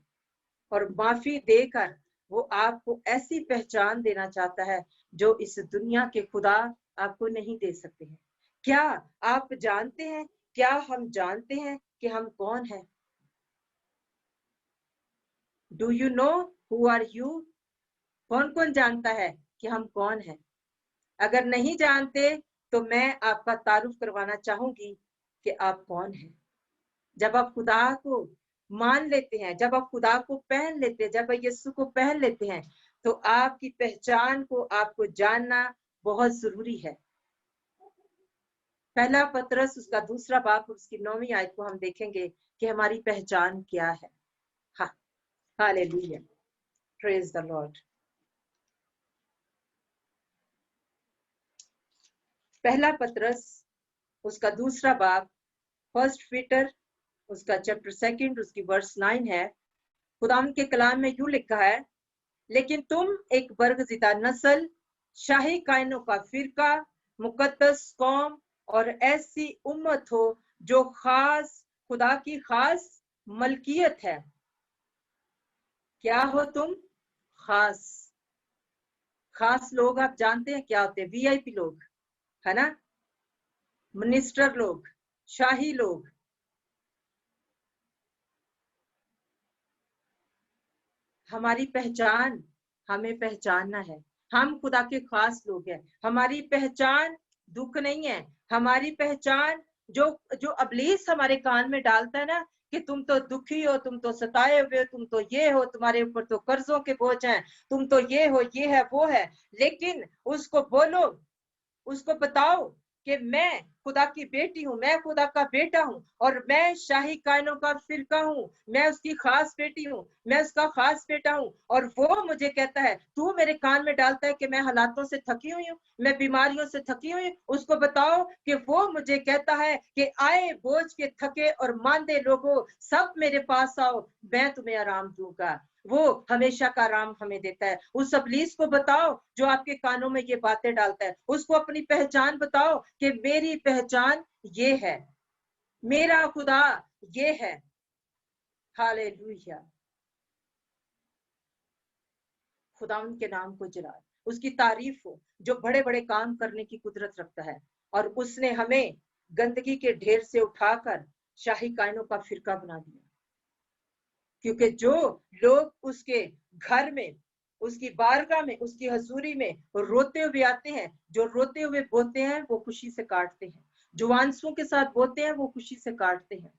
और माफी देकर वो आपको ऐसी पहचान देना चाहता है जो इस दुनिया के खुदा आपको नहीं दे सकते हैं। क्या आप जानते हैं, क्या हम जानते हैं कि हम कौन हैं? Do you know who are you? कौन कौन जानता है कि हम कौन हैं? अगर नहीं जानते तो मैं आपका तारुफ करवाना चाहूंगी कि आप कौन हैं। जब आप खुदा को मान लेते हैं, जब आप खुदा को पहन लेते हैं, जब आप यीशु को पहन लेते हैं, तो आपकी पहचान को आपको जानना बहुत जरूरी है। पहला पतरस उसका 2 बाब उसकी 9वीं आयत को हम देखेंगे कि हमारी पहचान क्या है। हाँ, हालेलुया, प्रेज द लॉर्ड। पहला पतरस उसका 2 बाब, 1 पीटर उसका चैप्टर 2 उसकी वर्स 9 है। खुदाम के कलाम में यूं लिखा है, लेकिन तुम एक बरगज़िदा नस्ल, शाही कायनों का फिरका, मुकद्दस कौम और ऐसी उम्मत हो जो खास, खुदा की खास मलकियत है। क्या हो तुम? खास। खास लोग आप जानते हैं क्या होते हैं? वीआईपी लोग, है ना? मिनिस्टर लोग, शाही लोग। हमारी पहचान, हमें पहचानना है, हम खुदा के खास लोग हैं। हमारी पहचान दुख नहीं है, हमारी पहचान जो जो अबलीस हमारे कान में डालता है ना कि तुम तो दुखी हो, तुम तो सताए हुए हो, तुम तो ये हो, तुम्हारे ऊपर तो कर्जों के बोझ हैं, तुम तो ये हो, ये है, वो है। लेकिन उसको बोलो, उसको बताओ कि मैं खुदा की बेटी हूँ, मैं खुदा का बेटा हूँ और मैं शाही कायनों का फिरका हूँ, मैं उसकी खास बेटी हूँ, मैं उसका खास बेटा हूँ। और वो मुझे कहता है, तू मेरे कान में डालता है कि मैं हालातों से थकी हुई हूँ, मैं बीमारियों से थकी हुई हूँ। उसको बताओ कि वो मुझे कहता है कि आए बोझ के थके और मांदे लोगों, सब मेरे पास आओ, मैं तुम्हें आराम दूंगा। वो हमेशा का आराम हमें देता है। उस अबलीस को बताओ जो आपके कानों में ये बातें डालता है, उसको अपनी पहचान बताओ कि मेरी पहचान ये है, मेरा खुदा ये है। हालेलुया, खुदा उनके नाम को जलाए, उसकी तारीफ हो जो बड़े बड़े काम करने की कुदरत रखता है। और उसने हमें गंदगी के ढेर से उठाकर शाही कायनों का फिरका बना दिया। क्योंकि जो लोग उसके घर में, उसकी बारगाह में, उसकी हजूरी में रोते हुए आते हैं, जो रोते हुए बोते हैं वो खुशी से काटते हैं, जो आंसुओं के साथ बोते हैं वो खुशी से काटते हैं।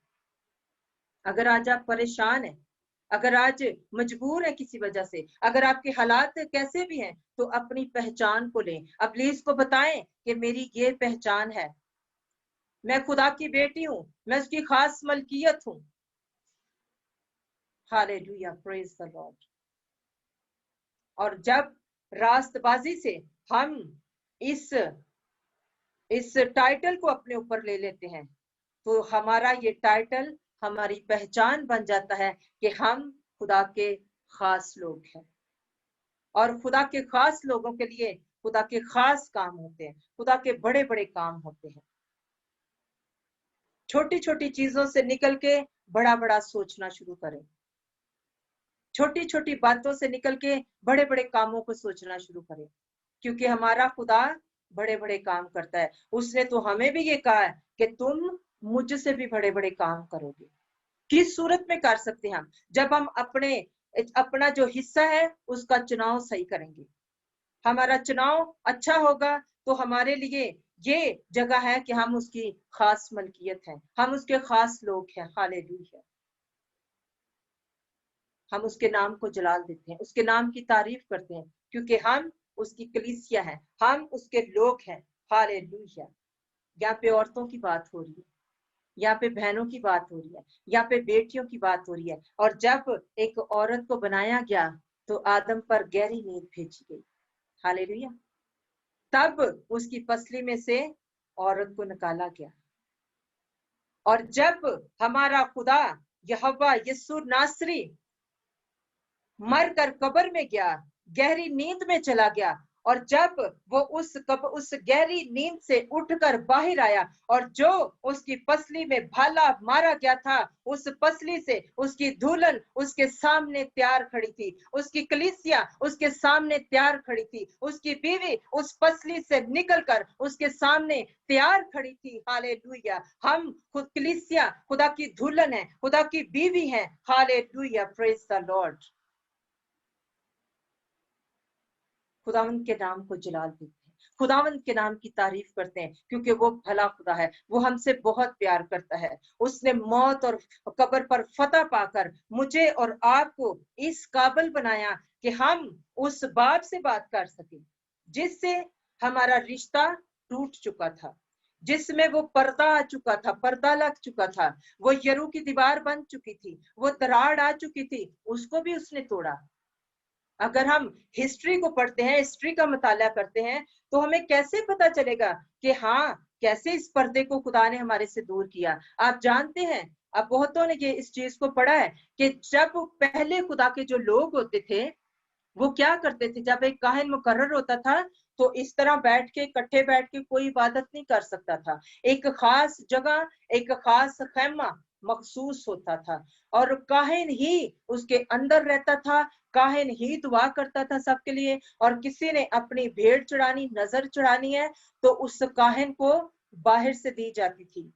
अगर आज आप परेशान हैं, अगर आज मजबूर है किसी वजह से, अगर आपके हालात कैसे भी हैं, तो अपनी पहचान को लें, इब्लीस को बताएं कि मेरी ये पहचान है, मैं खुदा की बेटी हूं, मैं उसकी खास मलकियत हूं। Hallelujah, praise the Lord. और जब रास्तबाजी से हम इस टाइटल को अपने ऊपर ले लेते हैं, तो हमारा ये टाइटल हमारी पहचान बन जाता है कि हम खुदा के खास लोग हैं। और खुदा के खास लोगों के लिए खुदा के खास काम होते हैं, खुदा के बड़े बड़े काम होते हैं। छोटी छोटी चीजों से निकल के बड़ा बड़ा सोचना शुरू करें, छोटी छोटी बातों से निकल के बड़े बड़े कामों को सोचना शुरू करें, क्योंकि हमारा खुदा बड़े बड़े काम करता है। उसने तो हमें भी ये कहा है कि तुम मुझसे भी बड़े बड़े काम करोगे। किस सूरत में कर सकते हैं हम? जब हम अपना जो हिस्सा है उसका चुनाव सही करेंगे। हमारा चुनाव अच्छा होगा तो हमारे लिए ये जगह है कि हम उसकी खास मलकियत हैं, हम उसके खास लोग हैं। हालेलुया। हम उसके नाम को जलाल देते हैं, उसके नाम की तारीफ करते हैं, क्योंकि हम उसकी कलीसिया हैं, हम उसके लोग हैं। हालेलुया। यहाँ पे औरतों की बात हो रही है, यहाँ पे बहनों की बात हो रही है, यहाँ पे बेटियों की बात हो रही है। और जब एक औरत को बनाया गया तो आदम पर गहरी नींद भेजी गई। हालेलुया। तब उसकी पसली में से औरत को निकाला गया। और जब हमारा खुदा यहोवा यीशु नासरी मर कर कब्र में गया, गहरी नींद में चला गया, और जब वो उस गहरी नींद से उठकर बाहर आया, और जो उसकी पसली में भाला मारा गया था, उस पसली से उसकी दुल्हन उसके सामने तैयार खड़ी थी, उसकी कलीसिया उसके सामने तैयार खड़ी थी, उसकी बीवी उस पसली से निकलकर उसके सामने तैयार खड़ी थी। हालेलुया। हम खुद कलीसिया खुदा की दुल्हन है, खुदा की बीवी है। Hallelujah, praise the Lord. खुदावंद के नाम को जलाल देते हैं, खुदावंद के नाम की तारीफ करते हैं, क्योंकि वो भला खुदा है, वो हमसे बहुत प्यार करता है। उसने मौत और कब्र पर फतह पाकर मुझे और आपको इस काबिल बनाया कि हम उस बाप से बात कर सके जिससे हमारा रिश्ता टूट चुका था, जिसमें वो पर्दा आ चुका था, पर्दा लग चुका था, वो यरू की दीवार बन चुकी थी, वो दरार आ चुकी थी, उसको भी उसने तोड़ा। अगर हम हिस्ट्री को पढ़ते हैं, हिस्ट्री का मुताला करते हैं, तो हमें कैसे पता चलेगा कि हाँ, कैसे इस पर्दे को खुदा ने हमारे से दूर किया। आप जानते हैं, अब बहुतों ने ये इस चीज को पढ़ा है कि जब पहले खुदा के जो लोग होते थे वो क्या करते थे, जब एक काहिन मुकर्रर होता था तो इस तरह बैठ के इकट्ठे बैठ के कोई इबादत नहीं कर सकता था। एक खास जगह, एक खास खैमा मखसूस होता था, और काहिन ही उसके अंदर रहता था, काहिन ही दुआ करता था सबके लिए। और किसी ने अपनी भेड़ चढ़ानी, नजर चढ़ानी है, तो उस काहिन को बाहर से दी जाती थी।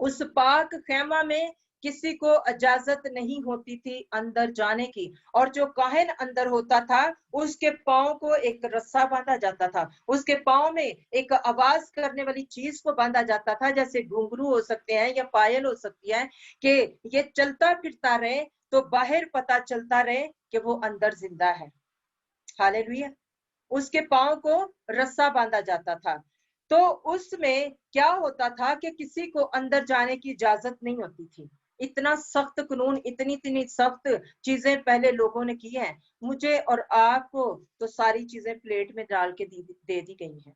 उस पाक खेमा में किसी को इजाजत नहीं होती थी अंदर जाने की, और जो काहिन अंदर होता था उसके पांव को एक रस्सा बांधा जाता था, उसके पांव में एक आवाज करने वाली चीज को बांधा जाता था, जैसे घुंघरू हो सकते हैं या पायल हो सकती है, कि ये चलता फिरता रहे तो बाहर पता चलता रहे कि वो अंदर जिंदा है। हालेलुया। उसके पांव को रस्सा बांधा जाता था। तो उसमें क्या होता था कि किसी को अंदर जाने की इजाजत नहीं होती थी। इतना सख्त कानून, इतनी इतनी सख्त चीजें पहले लोगों ने की हैं। मुझे और आपको तो सारी चीजें प्लेट में डाल के दे दी गई हैं,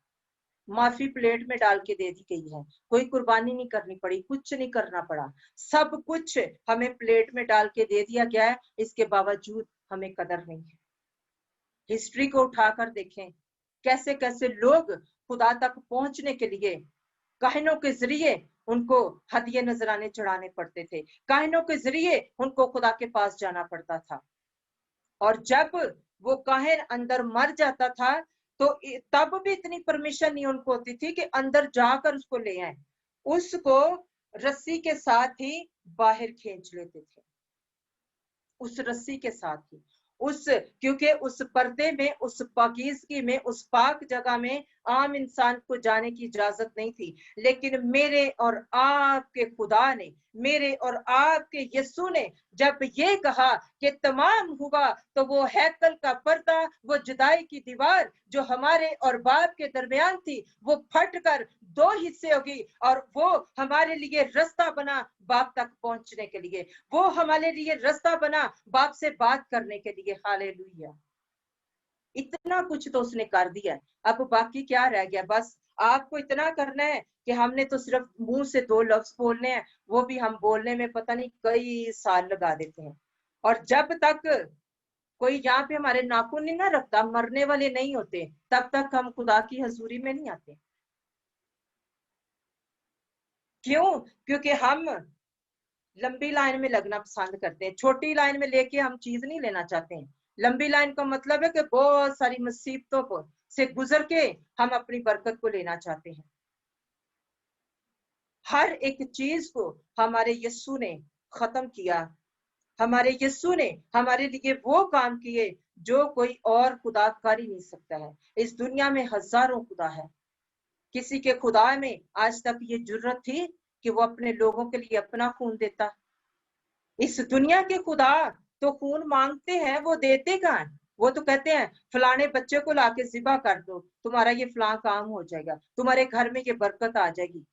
माफी प्लेट में डाल के दे दी गई है। कोई कुर्बानी नहीं करनी पड़ी, कुछ नहीं करना पड़ा, सब कुछ हमें प्लेट में डाल के दे दिया गया है। इसके बावजूद हमें कदर नहीं है। हिस्ट्री को उठाकर देखें, कैसे कैसे लोग खुदा तक पहुंचने के लिए काहिनों के जरिए उनको हदिये नजराने चढ़ाने पड़ते थे, काहिनों के जरिए उनको खुदा के पास जाना पड़ता था। और जब वो काहिन अंदर मर जाता था तो तब भी इतनी परमिशन नहीं उनको होती थी कि अंदर जाकर उसको ले आए, उसको रस्सी के साथ ही बाहर खींच लेते थे, उस रस्सी के साथ ही। क्योंकि उस पर्दे में, उस पाकीज़गी में, उस पाक जगह में आम इंसान को जाने की इजाजत नहीं थी, लेकिन मेरे और आपके खुदा ने, मेरे और आपके यीशु ने जब ये कहा कि तमाम हुआ, तो वो हैकल का पर्दा, वो जुदाई की दीवार जो हमारे और बाप के दरमियान थी, वो फटकर दो हिस्से होगी और वो हमारे लिए रास्ता बना बाप तक पहुंचने के लिए, वो हमारे लिए रास्ता बना बाप से बात करने के लिए। हालेलुया। इतना कुछ तो उसने कर दिया है, अब बाकी क्या रह गया? बस आपको इतना करना है कि हमने तो सिर्फ मुंह से दो लफ्ज बोलने हैं, वो भी हम बोलने में पता नहीं कई साल लगा देते हैं। और जब तक कोई यहाँ पे हमारे नाखून नहीं ना रखता, मरने वाले नहीं होते, तब तक हम खुदा की हजूरी में नहीं आते। क्यों? क्योंकि हम लंबी लाइन में लगना पसंद करते हैं, छोटी लाइन में लेके हम चीज नहीं लेना चाहते हैं। लंबी लाइन का मतलब है कि बहुत सारी मुसीबतों से गुजर के हम अपनी बरकत को लेना चाहते हैं। हर एक चीज को हमारे यीशु ने खत्म किया, हमारे यीशु ने हमारे लिए वो काम किए जो कोई और खुदा कर ही नहीं सकता है। इस दुनिया में हजारों खुदा है, किसी के खुदा में आज तक ये जुर्रत थी कि वो अपने लोगों के लिए अपना खून देता? इस दुनिया के खुदा तो खून मांगते हैं, वो देते कहाँ? वो तो कहते हैं फलाने बच्चे को लाके जिबा कर दो, तुम्हारा ये फलां काम हो जाएगा, तुम्हारे घर में ये बरकत आ जाएगी।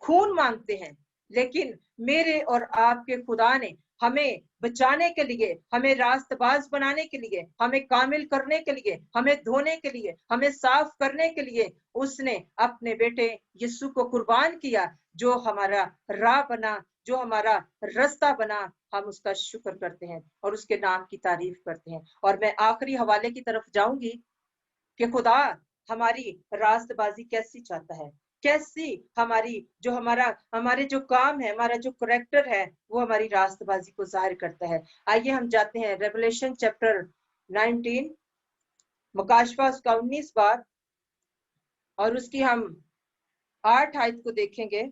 खून मांगते हैं। लेकिन मेरे और आपके खुदा ने हमें बचाने के लिए, हमें रास्तबाज बनाने के लिए, हमें कामिल करने के लिए, हमें धोने के लिए, हमें साफ करने के लिए उसने अपने बेटे यीशु को कुर्बान किया, जो हमारा राह बना, जो हमारा रास्ता बना। हम उसका शुक्र करते हैं और उसके नाम की तारीफ करते हैं। और मैं आखिरी हवाले की तरफ जाऊंगी कि खुदा हमारी रास्तबाजी कैसी चाहता है, कैसी हमारी जो हमारे जो काम है, हमारा जो करेक्टर है, वो हमारी रास्तबाजी को जाहिर करता है। आइए हम जाते हैं रेवलेशन चैप्टर 19, मुकाशफा उसका 19 बार, और उसकी हम 8 आयत को देखेंगे।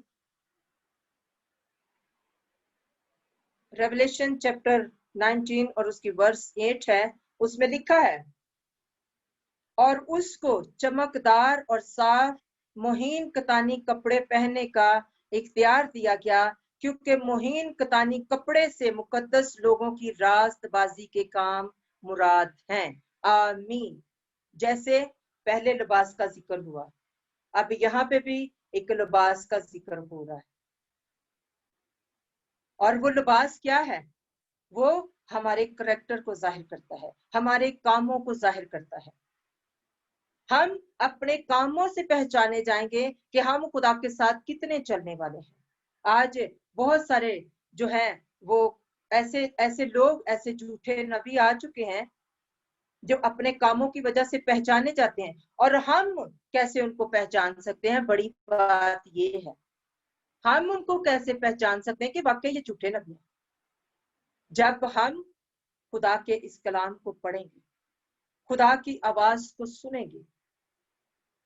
रेवलेशन चैप्टर 19 और उसकी वर्स 8 है, उसमें लिखा है, और उसको चमकदार और साफ मोहीन कतानी कपड़े पहनने का इख्तियार दिया गया, क्योंकि मोहीन कतानी कपड़े से मुकद्दस लोगों की रास्तबाजी के काम मुराद हैं। आमीन। जैसे पहले लिबास का जिक्र हुआ, अब यहाँ पे भी एक लिबास का जिक्र हो रहा है। और वो लिबास क्या है? वो हमारे करैक्टर को जाहिर करता है, हमारे कामों को जाहिर करता है। हम अपने कामों से पहचाने जाएंगे कि हम खुदा के साथ कितने चलने वाले हैं। आज बहुत सारे जो है वो ऐसे ऐसे लोग, ऐसे झूठे नबी आ चुके हैं जो अपने कामों की वजह से पहचाने जाते हैं। और हम कैसे उनको पहचान सकते हैं? बड़ी बात ये है, हम उनको कैसे पहचान सकते हैं कि वाकई ये झूठे नबी हैं? जब हम खुदा के इस कलाम को पढ़ेंगे, खुदा की आवाज को सुनेंगे,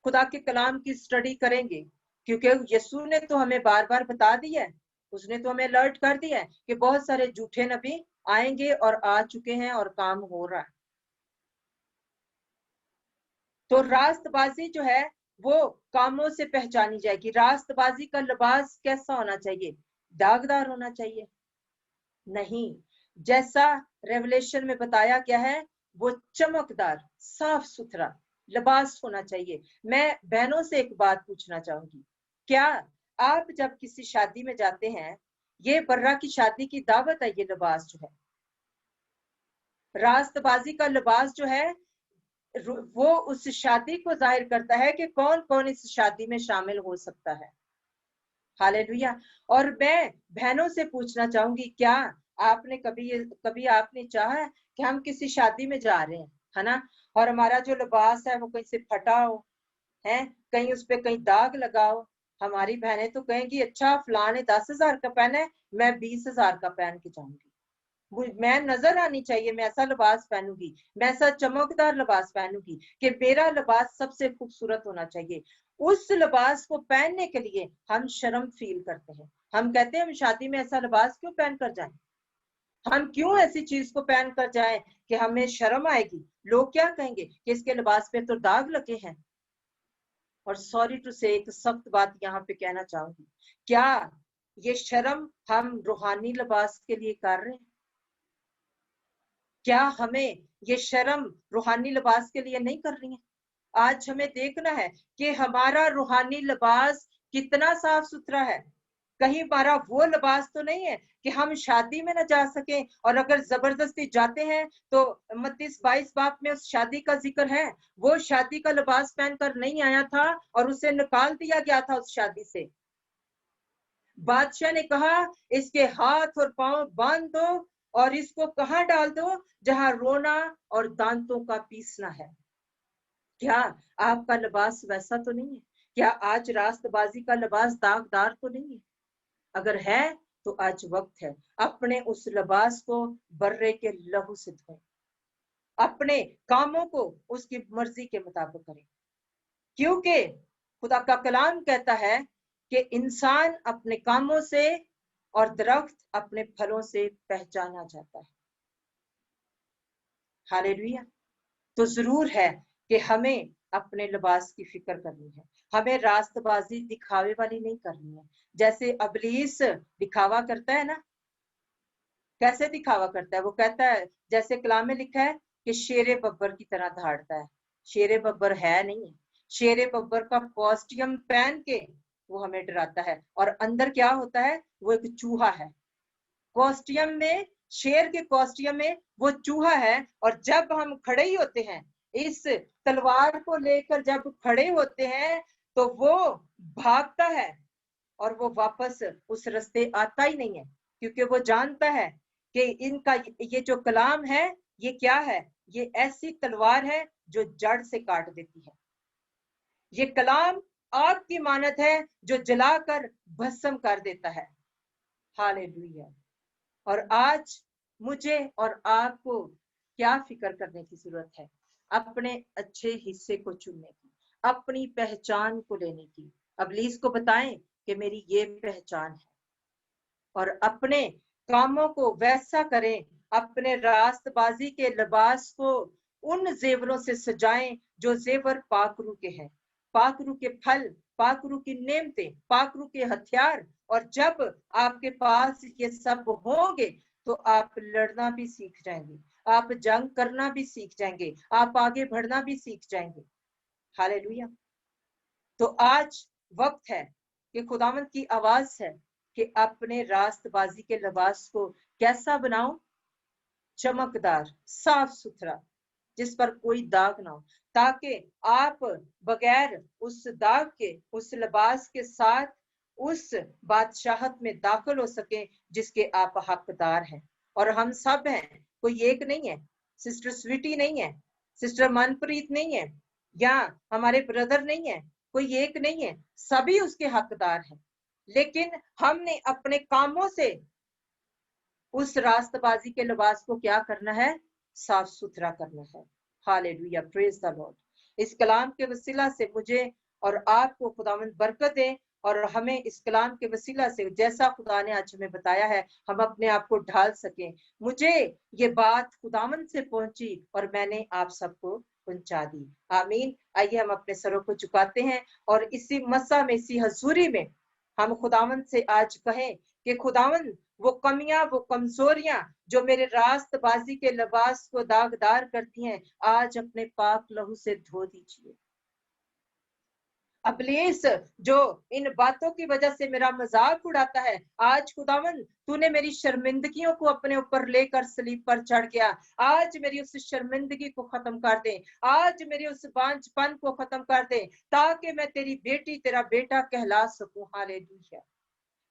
खुदा के कलाम की स्टडी करेंगे। क्योंकि यीशु ने तो हमें बार बार बता दिया है, उसने तो हमें अलर्ट कर दिया है कि बहुत सारे झूठे नबी आएंगे और आ चुके हैं और काम हो रहा है। तो रास्तबाजी जो है वो कामों से पहचानी जाएगी। रास्तबाजी का लिबास कैसा होना चाहिए? दागदार होना चाहिए? नहीं, जैसा रेवलेशन में बताया गया है वो चमकदार साफ सुथरा लिबास होना चाहिए। मैं बहनों से एक बात पूछना चाहूंगी, क्या आप जब किसी शादी में जाते हैं, ये बर्रा की शादी की दावत है, ये लिबास जो है रास्तबाजी का लिबास जो है वो उस शादी को जाहिर करता है कि कौन कौन इस शादी में शामिल हो सकता है। हालेलुया। और मैं बहनों से पूछना चाहूंगी, क्या आपने कभी आपने चाहा कि हम किसी शादी में जा रहे हैं, है ना, और हमारा जो लिबास है वो कहीं से फटा हो, है कहीं उस पे कहीं दाग लगा हो? हमारी बहनें तो कहेंगी अच्छा फलां ने 10,000 का पहना है, मैं 20,000 का पहन के जाऊंगी। मैं नजर आनी चाहिए, मैं ऐसा लिबास पहनूंगी, मैं ऐसा चमकदार लिबास पहनूंगी कि मेरा लिबास सबसे खूबसूरत होना चाहिए। उस लिबास को पहनने के लिए हम शर्म फील करते हैं। हम कहते हैं हम शादी में ऐसा लिबास क्यों पहन कर जाएं, हम क्यों ऐसी चीज को पहन कर जाएं कि हमें शर्म आएगी, लोग क्या कहेंगे कि इसके लिबास पे तो दाग लगे हैं। और सॉरी टू से एक सख्त बात यहाँ पे कहना चाहूंगी, क्या ये शर्म हम रूहानी लिबास के लिए कर रहे हैं? क्या हमें ये शर्म रूहानी लिबास के लिए नहीं करनी है? आज हमें देखना है कि हमारा रूहानी लिबास कितना साफ सुथरा है। कहीं हमारा वो लिबास तो नहीं है कि हम शादी में न जा सके, और अगर जबरदस्ती जाते हैं तो मत्ती 22 बाब में उस शादी का जिक्र है। वो शादी का लिबास पहनकर नहीं आया था और उसे निकाल दिया गया था उस शादी से। बादशाह ने कहा इसके हाथ और पांव बांध दो और इसको कहां डाल दो, जहां रोना और दांतों का पीसना है। क्या आपका लिबास वैसा तो नहीं है? क्या आज रास्तबाजी का लिबास दागदार तो नहीं है? अगर है तो आज वक्त है अपने उस लिबास को बर्रे के लहू से धोएं, अपने कामों को उसकी मर्जी के मुताबिक करें, क्योंकि खुदा का कलाम कहता है कि इंसान अपने कामों से और दरख्त अपने फलों से पहचाना जाता है। हालेलुया। तो जरूर है कि हमें अपने लिबास की फिक्र करनी है। हमें रास्तबाजी दिखावे वाली नहीं करनी है। जैसे अबलीस दिखावा करता है ना, कैसे दिखावा करता है? वो कहता है, जैसे कलाम में लिखा है कि शेरे बब्बर की तरह दहाड़ता है। शेरे बब्बर है नहीं है। शेरे बब्बर का कॉस्ट्यूम पहन के वो हमें डराता है, और अंदर क्या होता है? वो एक चूहा है। कॉस्ट्यूम में, शेर के कॉस्ट्यूम में वो चूहा है। और जब हम खड़े ही होते हैं, इस तलवार को लेकर जब खड़े होते हैं, तो वो भागता है और वो वापस उस रास्ते आता ही नहीं है, क्योंकि वो जानता है कि इनका ये जो कलाम है, ये क्या है? ये ऐसी तलवार है जो जड़ से काट देती है। ये कलाम आग की मानत है जो जलाकर भस्म कर देता है। हालेलुया। और आज मुझे और आपको क्या फिक्र करने की जरूरत है? अपने अच्छे हिस्से को चुनने की, अपनी पहचान को लेने की। अबलीस को बताएं कि मेरी ये पहचान है, और अपने कामों को वैसा करें, अपने रास्तबाजी के लिबास को उन जेवरों से सजाएं जो जेवर पाकरू के हैं, पाकरू के फल, पाकरू की नेमतें, पाकरू के हथियार। और जब आपके पास ये सब होंगे तो आप लड़ना भी सीख जाएंगे, आप जंग करना भी सीख जाएंगे, आप आगे बढ़ना भी सीख जाएंगे। हालेलुया। तो आज वक्त है कि खुदावंद की आवाज है कि अपने रास्तबाजी के लिबास को कैसा बनाओ? चमकदार, साफ सुथरा, जिस पर कोई दाग ना हो, ताकि आप बगैर उस दाग के, उस लिबास के साथ उस बादशाहत में दाखिल हो सके जिसके आप हकदार हैं। और हम सब हैं, कोई एक नहीं है। सिस्टर स्वीटी नहीं है, सिस्टर मनप्रीत नहीं है, या हमारे ब्रदर नहीं है, कोई एक नहीं है, सभी उसके हकदार हैं। लेकिन हमने अपने कामों से उस रास्तबाजी के लिबास को क्या करना है? साफ सुथरा करना है। Hallelujah, praise the Lord. इस कलाम के वसीला से मुझे और आपको खुदावंद बरकत दे, और हमें इस कलाम के वसीला से जैसा खुदा ने आज हमें बताया है, हम अपने आप को ढाल सकें। मुझे ये बात खुदावंद से पहुंची और मैंने आप सबको पहुंचा दी। आमीन। आइए हम अपने सरों को झुकाते हैं और इसी मसा में, इसी हजूरी में हम खुदावंद से आज कहें कि खुदावंद, वो कमियां, वो कमजोरियां जो मेरे रास्तबाजी के लिबास को दागदार करती हैं, आज अपने पाक लहू से धो दीजिए। अबलीस जो इन बातों की वजह से मेरा मजाक उड़ाता है, आज खुदावन तूने मेरी शर्मिंदगियों को अपने ऊपर लेकर सलीब पर चढ़ गया। आज मेरी उस शर्मिंदगी को खत्म कर दे, आज मेरी उस बांझपन को खत्म कर दे, ताकि मैं तेरी बेटी, तेरा बेटा कहला सकूं। हालेलुया।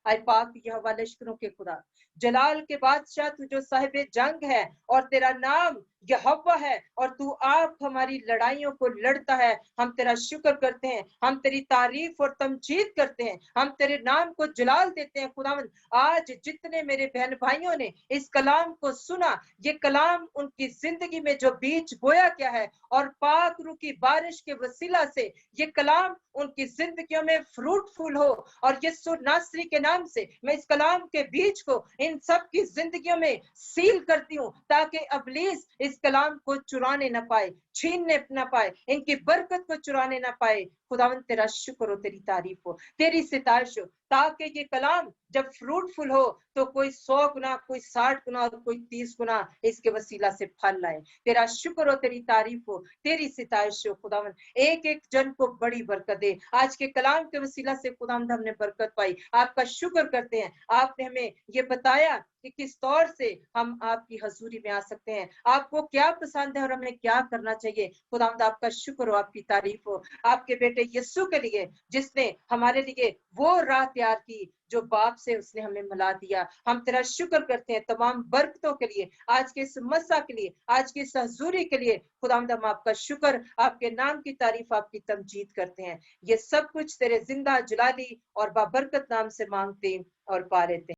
आए पाक यहोवा लश्करों के खुदा, जलाल के बादशाह, तू जो साहिब जंग है और तेरा नाम यहोवा है, और तू आप हमारी लड़ाइयों को लड़ता है। हम तेरा शुक्र करते हैं, हम तेरी तारीफ और तमजीद करते हैं, हम तेरे नाम को जलाल देते हैं। खुदावंद, आज जितने मेरे बहन भाइयों ने इस कलाम को सुना, ये कलाम उनकी जिंदगी में जो बीज बोया गया है, और पाक रूह की बारिश के वसीला से ये कलाम उनकी जिंदगियों में फ्रूटफुल हो, और यीशु नासरी के नाम कलाम से, मैं इस कलाम के बीज को इन सब की जिंदगियों में सील करती हूँ, ताकि इब्लीस इस कलाम को चुराने ना पाए, छीनने ना पाए, इनकी बरकत को चुराने ना पाए। खुदावन तेरा शुक्र हो, तेरी तारीफ हो, तेरी सितारिश हो, ताकि ये कलाम जब फ्रूटफुल हो तो कोई 100 गुना, कोई 60 गुना और कोई 30 गुना इसके वसीला से फल लाए। तेरा शुक्र हो, तेरी तारीफ हो, तेरी सितारिश हो। खुदावन एक एक जन को बड़ी बरकत दे। आज के कलाम के वसीला से खुदावन हमने बरकत पाई, आपका शुक्र करते हैं। आपने हमें ये बताया कि किस तौर से हम आपकी हजूरी में आ सकते हैं, आपको क्या पसंद है और हमें क्या करना चाहिए। खुदावंद आपका शुक्र हो, आपकी तारीफ हो, आपके बेटे यीशु के लिए जिसने हमारे लिए वो राह तैयार की जो बाप से उसने हमें मिला दिया। हम तेरा शुक्र करते हैं तमाम बरकतों के लिए, आज के इस मसा के लिए, आज की इस हजूरी के लिए। खुदावंद हम आपका शुक्र, आपके नाम की तारीफ, आपकी तमजीद करते हैं। ये सब कुछ तेरे जिंदा जलाली और बाबरकत नाम से मांगते और पा लेते हैं।